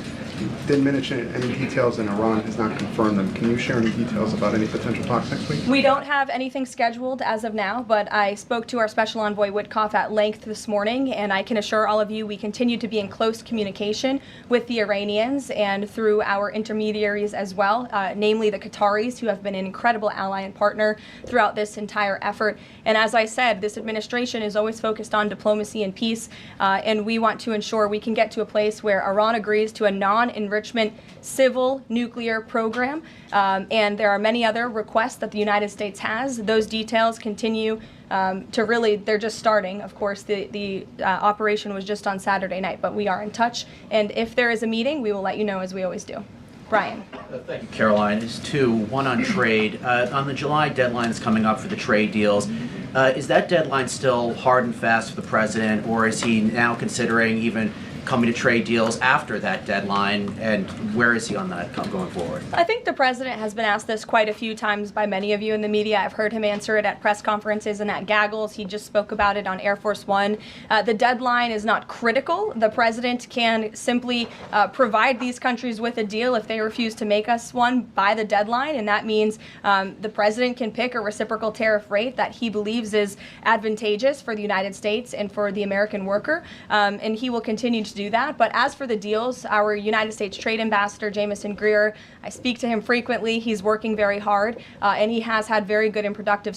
Didn't mention any details, and Iran has not confirmed them. Can you share any details about any potential talks next week? We don't have anything scheduled as of now, but I spoke to our Special Envoy Witkoff at length this morning, and I can assure all of you we continue to be in close communication with the Iranians and through our intermediaries as well, namely the Qataris, who have been an incredible ally and partner throughout this entire effort. And as I said, this administration is always focused on diplomacy and peace, and we want to ensure we can get to a place where Iran agrees to a non-enrichment civil nuclear program. And there are many other requests that the United States has. Those details continue to really, they're just starting. Of course, the operation was just on Saturday night, but we are in touch. And if there is a meeting, we will let you know as we always do. Brian. Thank you, Caroline. There's two, one on trade. On the July deadline that's coming up for the trade deals, is that deadline still hard and fast for the president, or is he now considering even coming to trade deals after that deadline, and where is he on that going forward? I think the president has been asked this quite a few times by many of you in the media. I've heard him answer it at press conferences and at gaggles. He just spoke about it on Air Force One. The deadline is not critical. The president can simply provide these countries with a deal if they refuse to make us one by the deadline, and that means the president can pick a reciprocal tariff rate that he believes is advantageous for the United States and for the American worker, and he will continue to do that. But as for the deals, our United States Trade Ambassador, Jameson Greer, I speak to him frequently. He's working very hard, and he has had very good and productive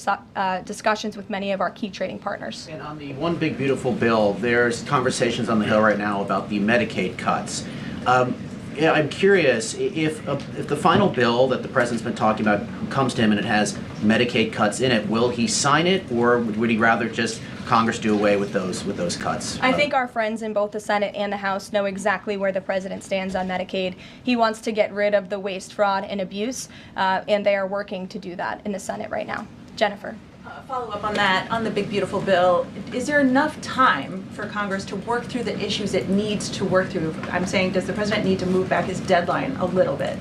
discussions with many of our key trading partners. And on the One Big Beautiful Bill, there's conversations on the Hill right now about the Medicaid cuts. Yeah, I'm curious if the final bill that the president's been talking about comes to him and it has Medicaid cuts in it, will he sign it, or would he rather just Congress do away with those cuts? I think our friends in both the Senate and the House know exactly where the president stands on Medicaid. He wants to get rid of the waste, fraud, and abuse, and they are working to do that in the Senate right now. Jennifer. Follow up on that, on the Big Beautiful Bill. Is there enough time for Congress to work through the issues it needs to work through? I'm saying, does the president need to move back his deadline a little bit?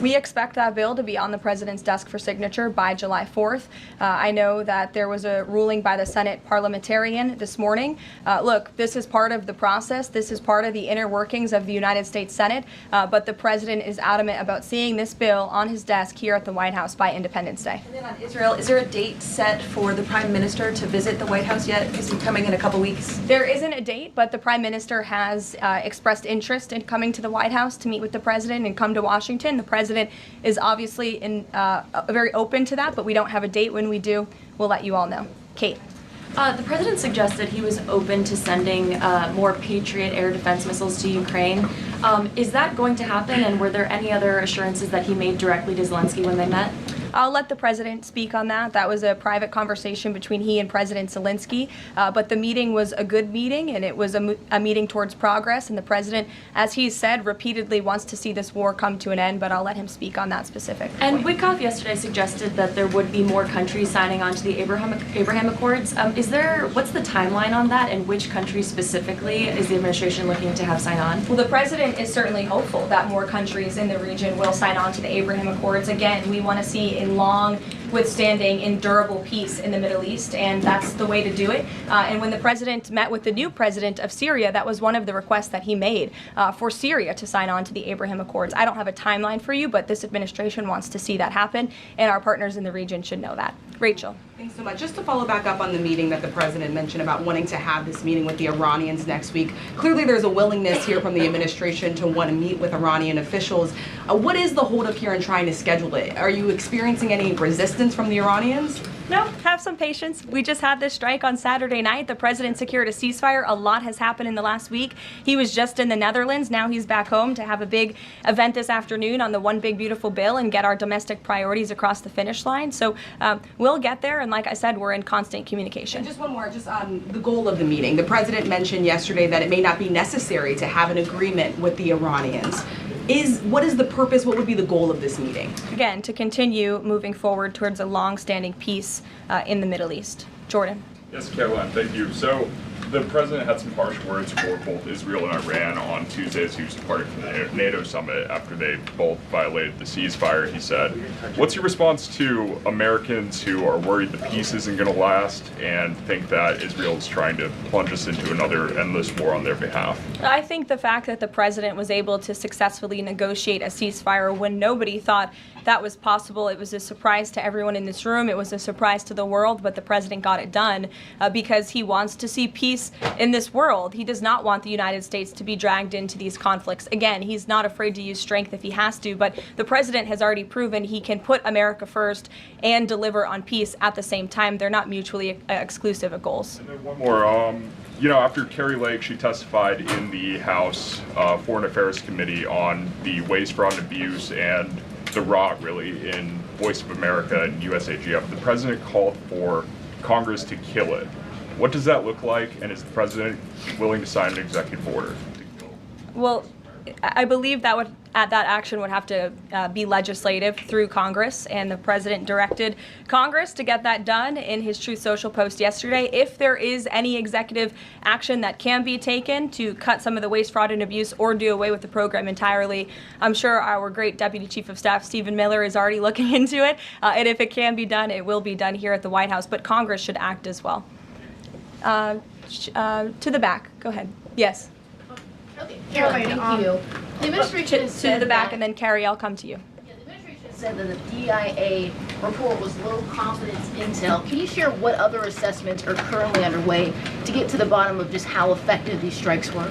We expect that bill to be on the president's desk for signature by July 4th. I know that there was a ruling by the Senate parliamentarian this morning. Look, this is part of the process. This is part of the inner workings of the United States Senate, but the president is adamant about seeing this bill on his desk here at the White House by Independence Day. And then on Israel, is there a date set for the Prime Minister to visit the White House yet? Is he coming in a couple weeks? There isn't a date, but the Prime Minister has expressed interest in coming to the White House to meet with the president and come to Washington. The president is obviously very open to that, but we don't have a date. When we do, we'll let you all know. Kate. The president suggested he was open to sending more Patriot air defense missiles to Ukraine. Is that going to happen, and were there any other assurances that he made directly to Zelensky when they met? I'll let the president speak on that. That was a private conversation between he and President Zelensky, but the meeting was a good meeting, and it was a meeting towards progress, and the president, as he said, repeatedly wants to see this war come to an end, but I'll let him speak on that specific And point. Witkoff yesterday suggested that there would be more countries signing on to the Abraham Accords. What's the timeline on that, and which countries specifically is the administration looking to have sign on? Well, the president is certainly hopeful that more countries in the region will sign on to the Abraham Accords. Again, we want to see a long, withstanding, endurable peace in the Middle East, and that's the way to do it. And when the president met with the new president of Syria, that was one of the requests that he made for Syria to sign on to the Abraham Accords. I don't have a timeline for you, but this administration wants to see that happen, and our partners in the region should know that. Rachel. Thanks so much. Just to follow back up on the meeting that the president mentioned about wanting to have this meeting with the Iranians next week. Clearly there's a willingness here from the administration to want to meet with Iranian officials. What is the holdup here in trying to schedule it? Are you experiencing any resistance from the Iranians? No, have some patience. We just had this strike on Saturday night. The president secured a ceasefire. A lot has happened in the last week. He was just in the Netherlands. Now he's back home to have a big event this afternoon on the One Big Beautiful Bill and get our domestic priorities across the finish line. So we'll get there. And like I said, we're in constant communication. And just one more, just on the goal of the meeting. The president mentioned yesterday that it may not be necessary to have an agreement with the Iranians. What is the purpose? What would be the goal of this meeting? Again, to continue moving forward towards a long-standing peace in the Middle East. Jordan. Yes, Caroline, thank you. So the president had some harsh words for both Israel and Iran on Tuesday as he was departing from the NATO summit after they both violated the ceasefire. He said, what's your response to Americans who are worried the peace isn't going to last and think that Israel is trying to plunge us into another endless war on their behalf? I think the fact that the president was able to successfully negotiate a ceasefire when nobody thought that was possible, it was a surprise to everyone in this room. It was a surprise to the world, but the president got it done because he wants to see peace in this world. He does not want the United States to be dragged into these conflicts. Again, he's not afraid to use strength if he has to, but the president has already proven he can put America first and deliver on peace at the same time. They're not mutually exclusive goals. And then one more. You know, after Kari Lake, she testified in the House Foreign Affairs Committee on the waste, fraud, and abuse and the rot, really, in Voice of America and USAGF. The president called for Congress to kill it. What does that look like, and is the president willing to sign an executive order? Well, I believe that that action would have to be legislative through Congress, and the president directed Congress to get that done in his Truth Social post yesterday. If there is any executive action that can be taken to cut some of the waste, fraud, and abuse or do away with the program entirely, I'm sure our great Deputy Chief of Staff, Stephen Miller, is already looking into it. And if it can be done, it will be done here at the White House, but Congress should act as well. To the back, go ahead. Yes. Okay, Caroline, thank you. The administration has To said the back, that- and then Carrie, I'll come to you. The administration said that the DIA report was low confidence intel. Can you share what other assessments are currently underway to get to the bottom of just how effective these strikes were?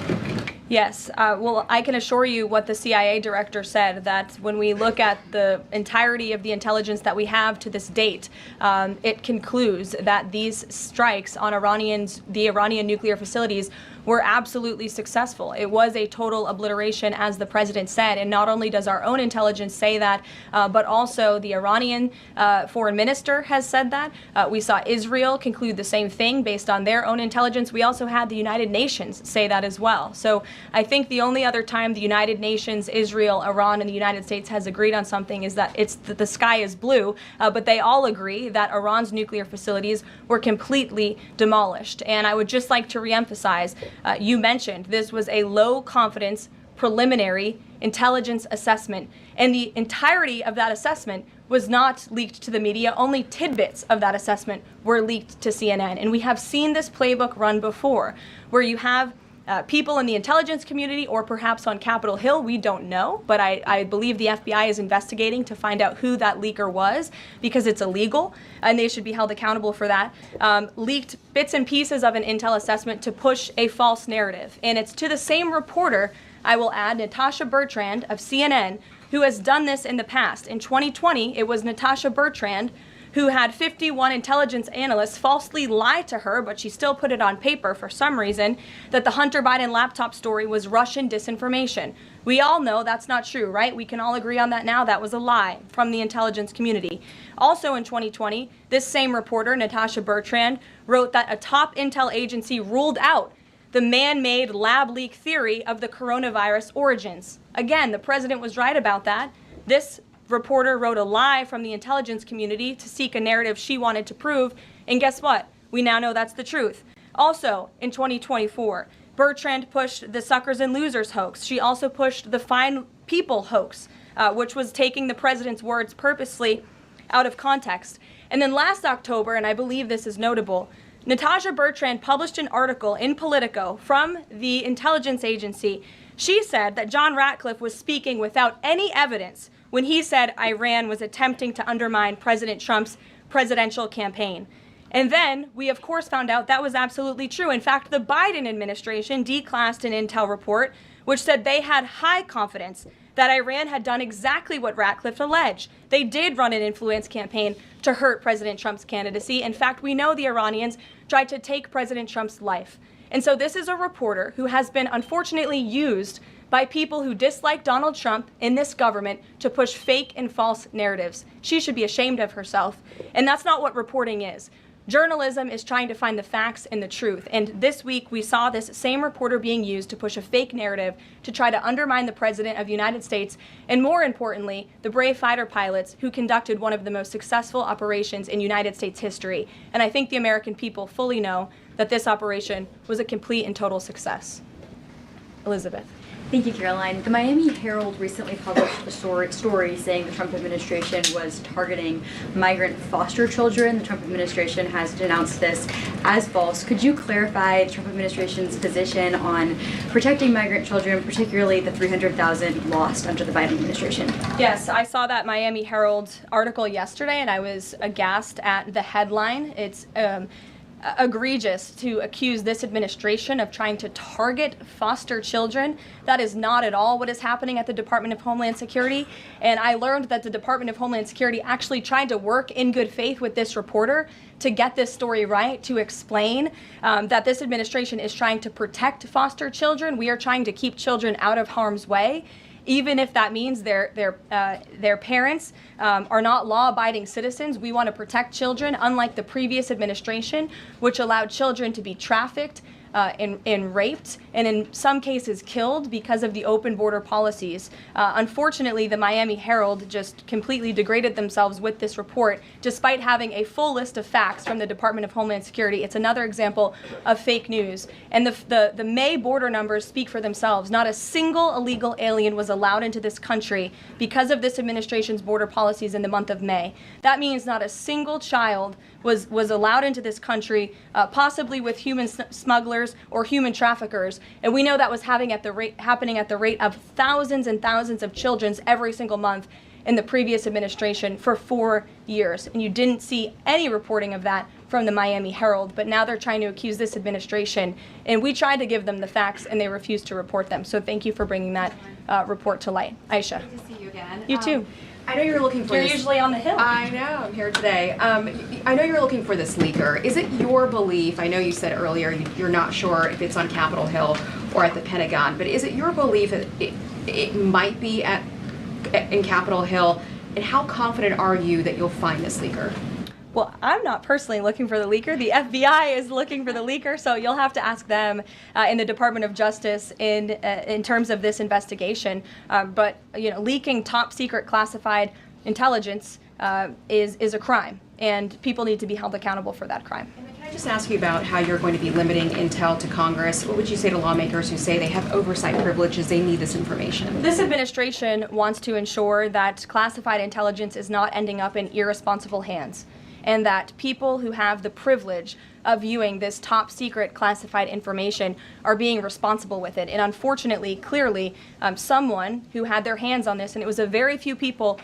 Yes, well, I can assure you what the CIA director said, that when we look at the entirety of the intelligence that we have to this date, it concludes that these strikes on the Iranian nuclear facilities were absolutely successful. It was a total obliteration, as the president said, and not only does our own intelligence say that, but also the Iranian foreign minister has said that. We saw Israel conclude the same thing based on their own intelligence. We also had the United Nations say that as well. So I think the only other time the United Nations, Israel, Iran, and the United States has agreed on something is that the sky is blue, but they all agree that Iran's nuclear facilities were completely demolished. And I would just like to reemphasize, you mentioned this was a low confidence preliminary intelligence assessment, and the entirety of that assessment was not leaked to the media. Only tidbits of that assessment were leaked to CNN. And we have seen this playbook run before, where you have people in the intelligence community, or perhaps on Capitol Hill, we don't know, but I believe the FBI is investigating to find out who that leaker was, because it's illegal and they should be held accountable for that, leaked bits and pieces of an intel assessment to push a false narrative. And it's to the same reporter, I will add, Natasha Bertrand of CNN, who has done this in the past. In 2020, it was Natasha Bertrand who had 51 intelligence analysts falsely lie to her, but she still put it on paper for some reason, that the Hunter Biden laptop story was Russian disinformation. We all know that's not true, right? We can all agree on that now. That was a lie from the intelligence community. Also in 2020, this same reporter, Natasha Bertrand, wrote that a top intel agency ruled out the man-made lab leak theory of the coronavirus origins. Again, the president was right about that. This reporter wrote a lie from the intelligence community to seek a narrative she wanted to prove, and guess what? We now know that's the truth. Also, in 2024, Bertrand pushed the suckers and losers hoax. She also pushed the fine people hoax, which was taking the president's words purposely out of context. And then last October, and I believe this is notable, Natasha Bertrand published an article in Politico from the intelligence agency. She said that John Ratcliffe was speaking without any evidence when he said Iran was attempting to undermine President Trump's presidential campaign. And then we, of course, found out that was absolutely true. In fact, the Biden administration declassed an intel report which said they had high confidence that Iran had done exactly what Ratcliffe alleged. They did run an influence campaign to hurt President Trump's candidacy. In fact, we know the Iranians tried to take President Trump's life. And so this is a reporter who has been unfortunately used by people who dislike Donald Trump in this government to push fake and false narratives. She should be ashamed of herself. And that's not what reporting is. Journalism is trying to find the facts and the truth. And this week we saw this same reporter being used to push a fake narrative to try to undermine the President of the United States, and more importantly, the brave fighter pilots who conducted one of the most successful operations in United States history. And I think the American people fully know that this operation was a complete and total success. Elizabeth. Thank you, Caroline. The Miami Herald recently published a story saying the Trump administration was targeting migrant foster children. The Trump administration has denounced this as false. Could you clarify the Trump administration's position on protecting migrant children, particularly the 300,000 lost under the Biden administration? Yes, I saw that Miami Herald article yesterday, and I was aghast at the headline. It's egregious to accuse this administration of trying to target foster children. That is not at all what is happening at the Department of Homeland Security. And I learned that the Department of Homeland Security actually tried to work in good faith with this reporter to get this story right, to explain that this administration is trying to protect foster children. We are trying to keep children out of harm's way, even if that means their parents are not law-abiding citizens. We want to protect children, unlike the previous administration, which allowed children to be trafficked and raped, and in some cases killed because of the open border policies. Unfortunately, the Miami Herald just completely degraded themselves with this report, despite having a full list of facts from the Department of Homeland Security. It's another example of fake news. And the May border numbers speak for themselves. Not a single illegal alien was allowed into this country because of this administration's border policies in the month of May. That means not a single child was allowed into this country, possibly with human smugglers or human traffickers. And we know that was happening at the rate of thousands and thousands of children every single month in the previous administration for 4 years. And you didn't see any reporting of that from the Miami Herald, but now they're trying to accuse this administration. And we tried to give them the facts, and they refused to report them. So thank you for bringing that report to light. Aisha. Good to see you again. You too. I know you're looking for You're this. usually on the Hill. I know, I'm here today. I know you're looking for this leaker. Is it your belief, I know you said earlier you're not sure if it's on Capitol Hill or at the Pentagon, but is it your belief that it might be in Capitol Hill, and how confident are you that you'll find this leaker? Well, I'm not personally looking for the leaker. The FBI is looking for the leaker, so you'll have to ask them in the Department of Justice in terms of this investigation. But leaking top secret classified intelligence is a crime, and people need to be held accountable for that crime. Can I just ask you about how you're going to be limiting intel to Congress? What would you say to lawmakers who say they have oversight privileges, they need this information? This administration wants to ensure that classified intelligence is not ending up in irresponsible hands, and that people who have the privilege of viewing this top secret classified information are being responsible with it. And unfortunately, clearly, someone who had their hands on this, and it was a very few people,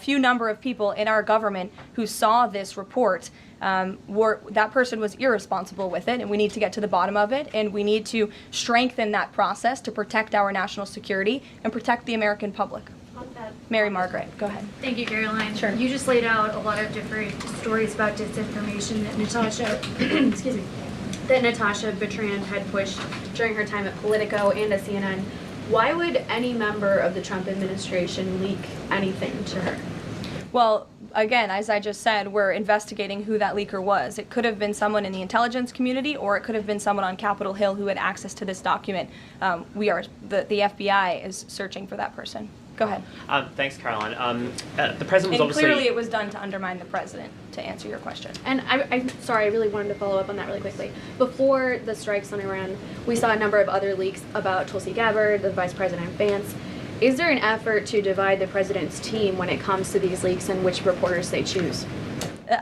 few number of people in our government who saw this report, that person was irresponsible with it, and we need to get to the bottom of it, and we need to strengthen that process to protect our national security and protect the American public. Mary Margaret, go ahead. Thank you, Caroline. Sure. You just laid out a lot of different stories about disinformation that Natasha, excuse me, that Natasha Bertrand had pushed during her time at Politico and at CNN. Why would any member of the Trump administration leak anything to her? Well, again, as I just said, we're investigating who that leaker was. It could have been someone in the intelligence community, or it could have been someone on Capitol Hill who had access to this document. The FBI is searching for that person. Go ahead. Thanks, Caroline. The president was And obviously... clearly it was done to undermine the president, to answer your question. And I'm sorry, I really wanted to follow up on that really quickly. Before the strikes on Iran, we saw a number of other leaks about Tulsi Gabbard, the Vice President Vance. Is there an effort to divide the president's team when it comes to these leaks and which reporters they choose?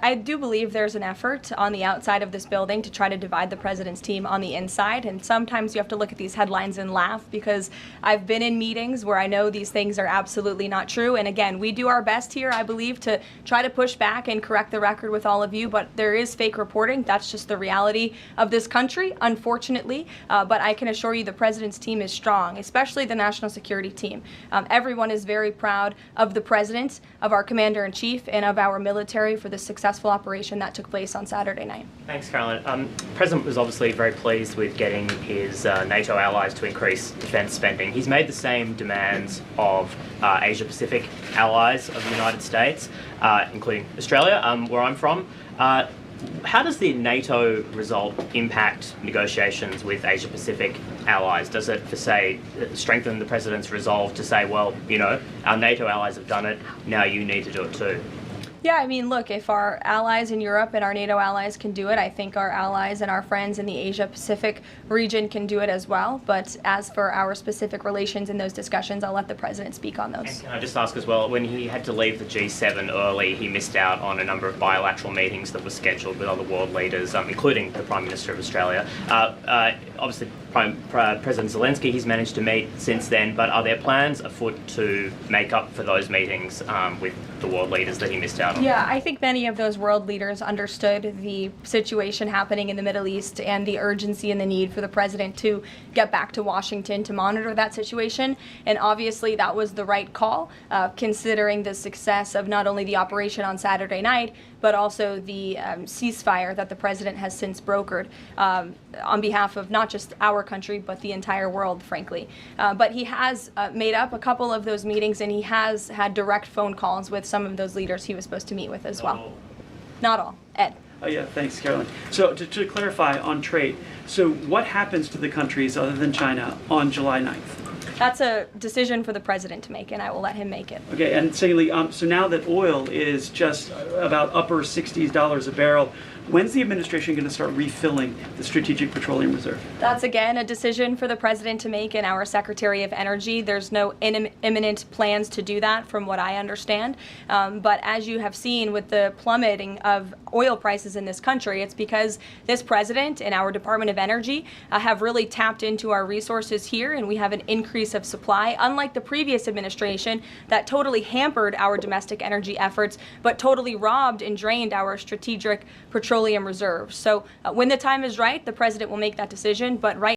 I do believe there's an effort on the outside of this building to try to divide the president's team on the inside, and sometimes you have to look at these headlines and laugh, because I've been in meetings where I know these things are absolutely not true, and again, we do our best here, I believe, to try to push back and correct the record with all of you, but there is fake reporting. That's just the reality of this country, unfortunately, but I can assure you the president's team is strong, especially the national security team. Everyone is very proud of the president, of our commander-in-chief, and of our military for the successful operation that took place on Saturday night. Thanks, Caroline. The president was obviously very pleased with getting his NATO allies to increase defense spending. He's made the same demands of Asia-Pacific allies of the United States, including Australia, where I'm from. How does the NATO result impact negotiations with Asia-Pacific allies? Does it, for say, strengthen the president's resolve to say, well, our NATO allies have done it, now you need to do it too? Yeah, I mean, look, if our allies in Europe and our NATO allies can do it, I think our allies and our friends in the Asia-Pacific region can do it as well. But as for our specific relations in those discussions, I'll let the president speak on those. And can I just ask as well, when he had to leave the G7 early, he missed out on a number of bilateral meetings that were scheduled with other world leaders, including the Prime Minister of Australia. Obviously, President Zelensky, he's managed to meet since then, but are there plans afoot to make up for those meetings with the world leaders that he missed out on? Yeah, I think many of those world leaders understood the situation happening in the Middle East and the urgency and the need for the president to get back to Washington to monitor that situation. And obviously that was the right call, considering the success of not only the operation on Saturday night, but also the ceasefire that the president has since brokered on behalf of not just our country, but the entire world, frankly. But he has made up a couple of those meetings, and he has had direct phone calls with some of those leaders he was supposed to meet with as well. Not all. Ed. Yeah, thanks, Carolyn. So to clarify on trade, so what happens to the countries other than China on July 9th? That's a decision for the president to make, and I will let him make it. Okay, and secondly, so now that oil is just about upper $60s a barrel, when's the administration going to start refilling the Strategic Petroleum Reserve? That's again a decision for the president to make and our Secretary of Energy. There's no imminent plans to do that from what I understand. But as you have seen with the plummeting of oil prices in this country, it's because this president and our Department of Energy have really tapped into our resources here, and we have an increase of supply, unlike the previous administration that totally hampered our domestic energy efforts, but totally robbed and drained our strategic petroleum reserves. So when the time is right, the president will make that decision, but right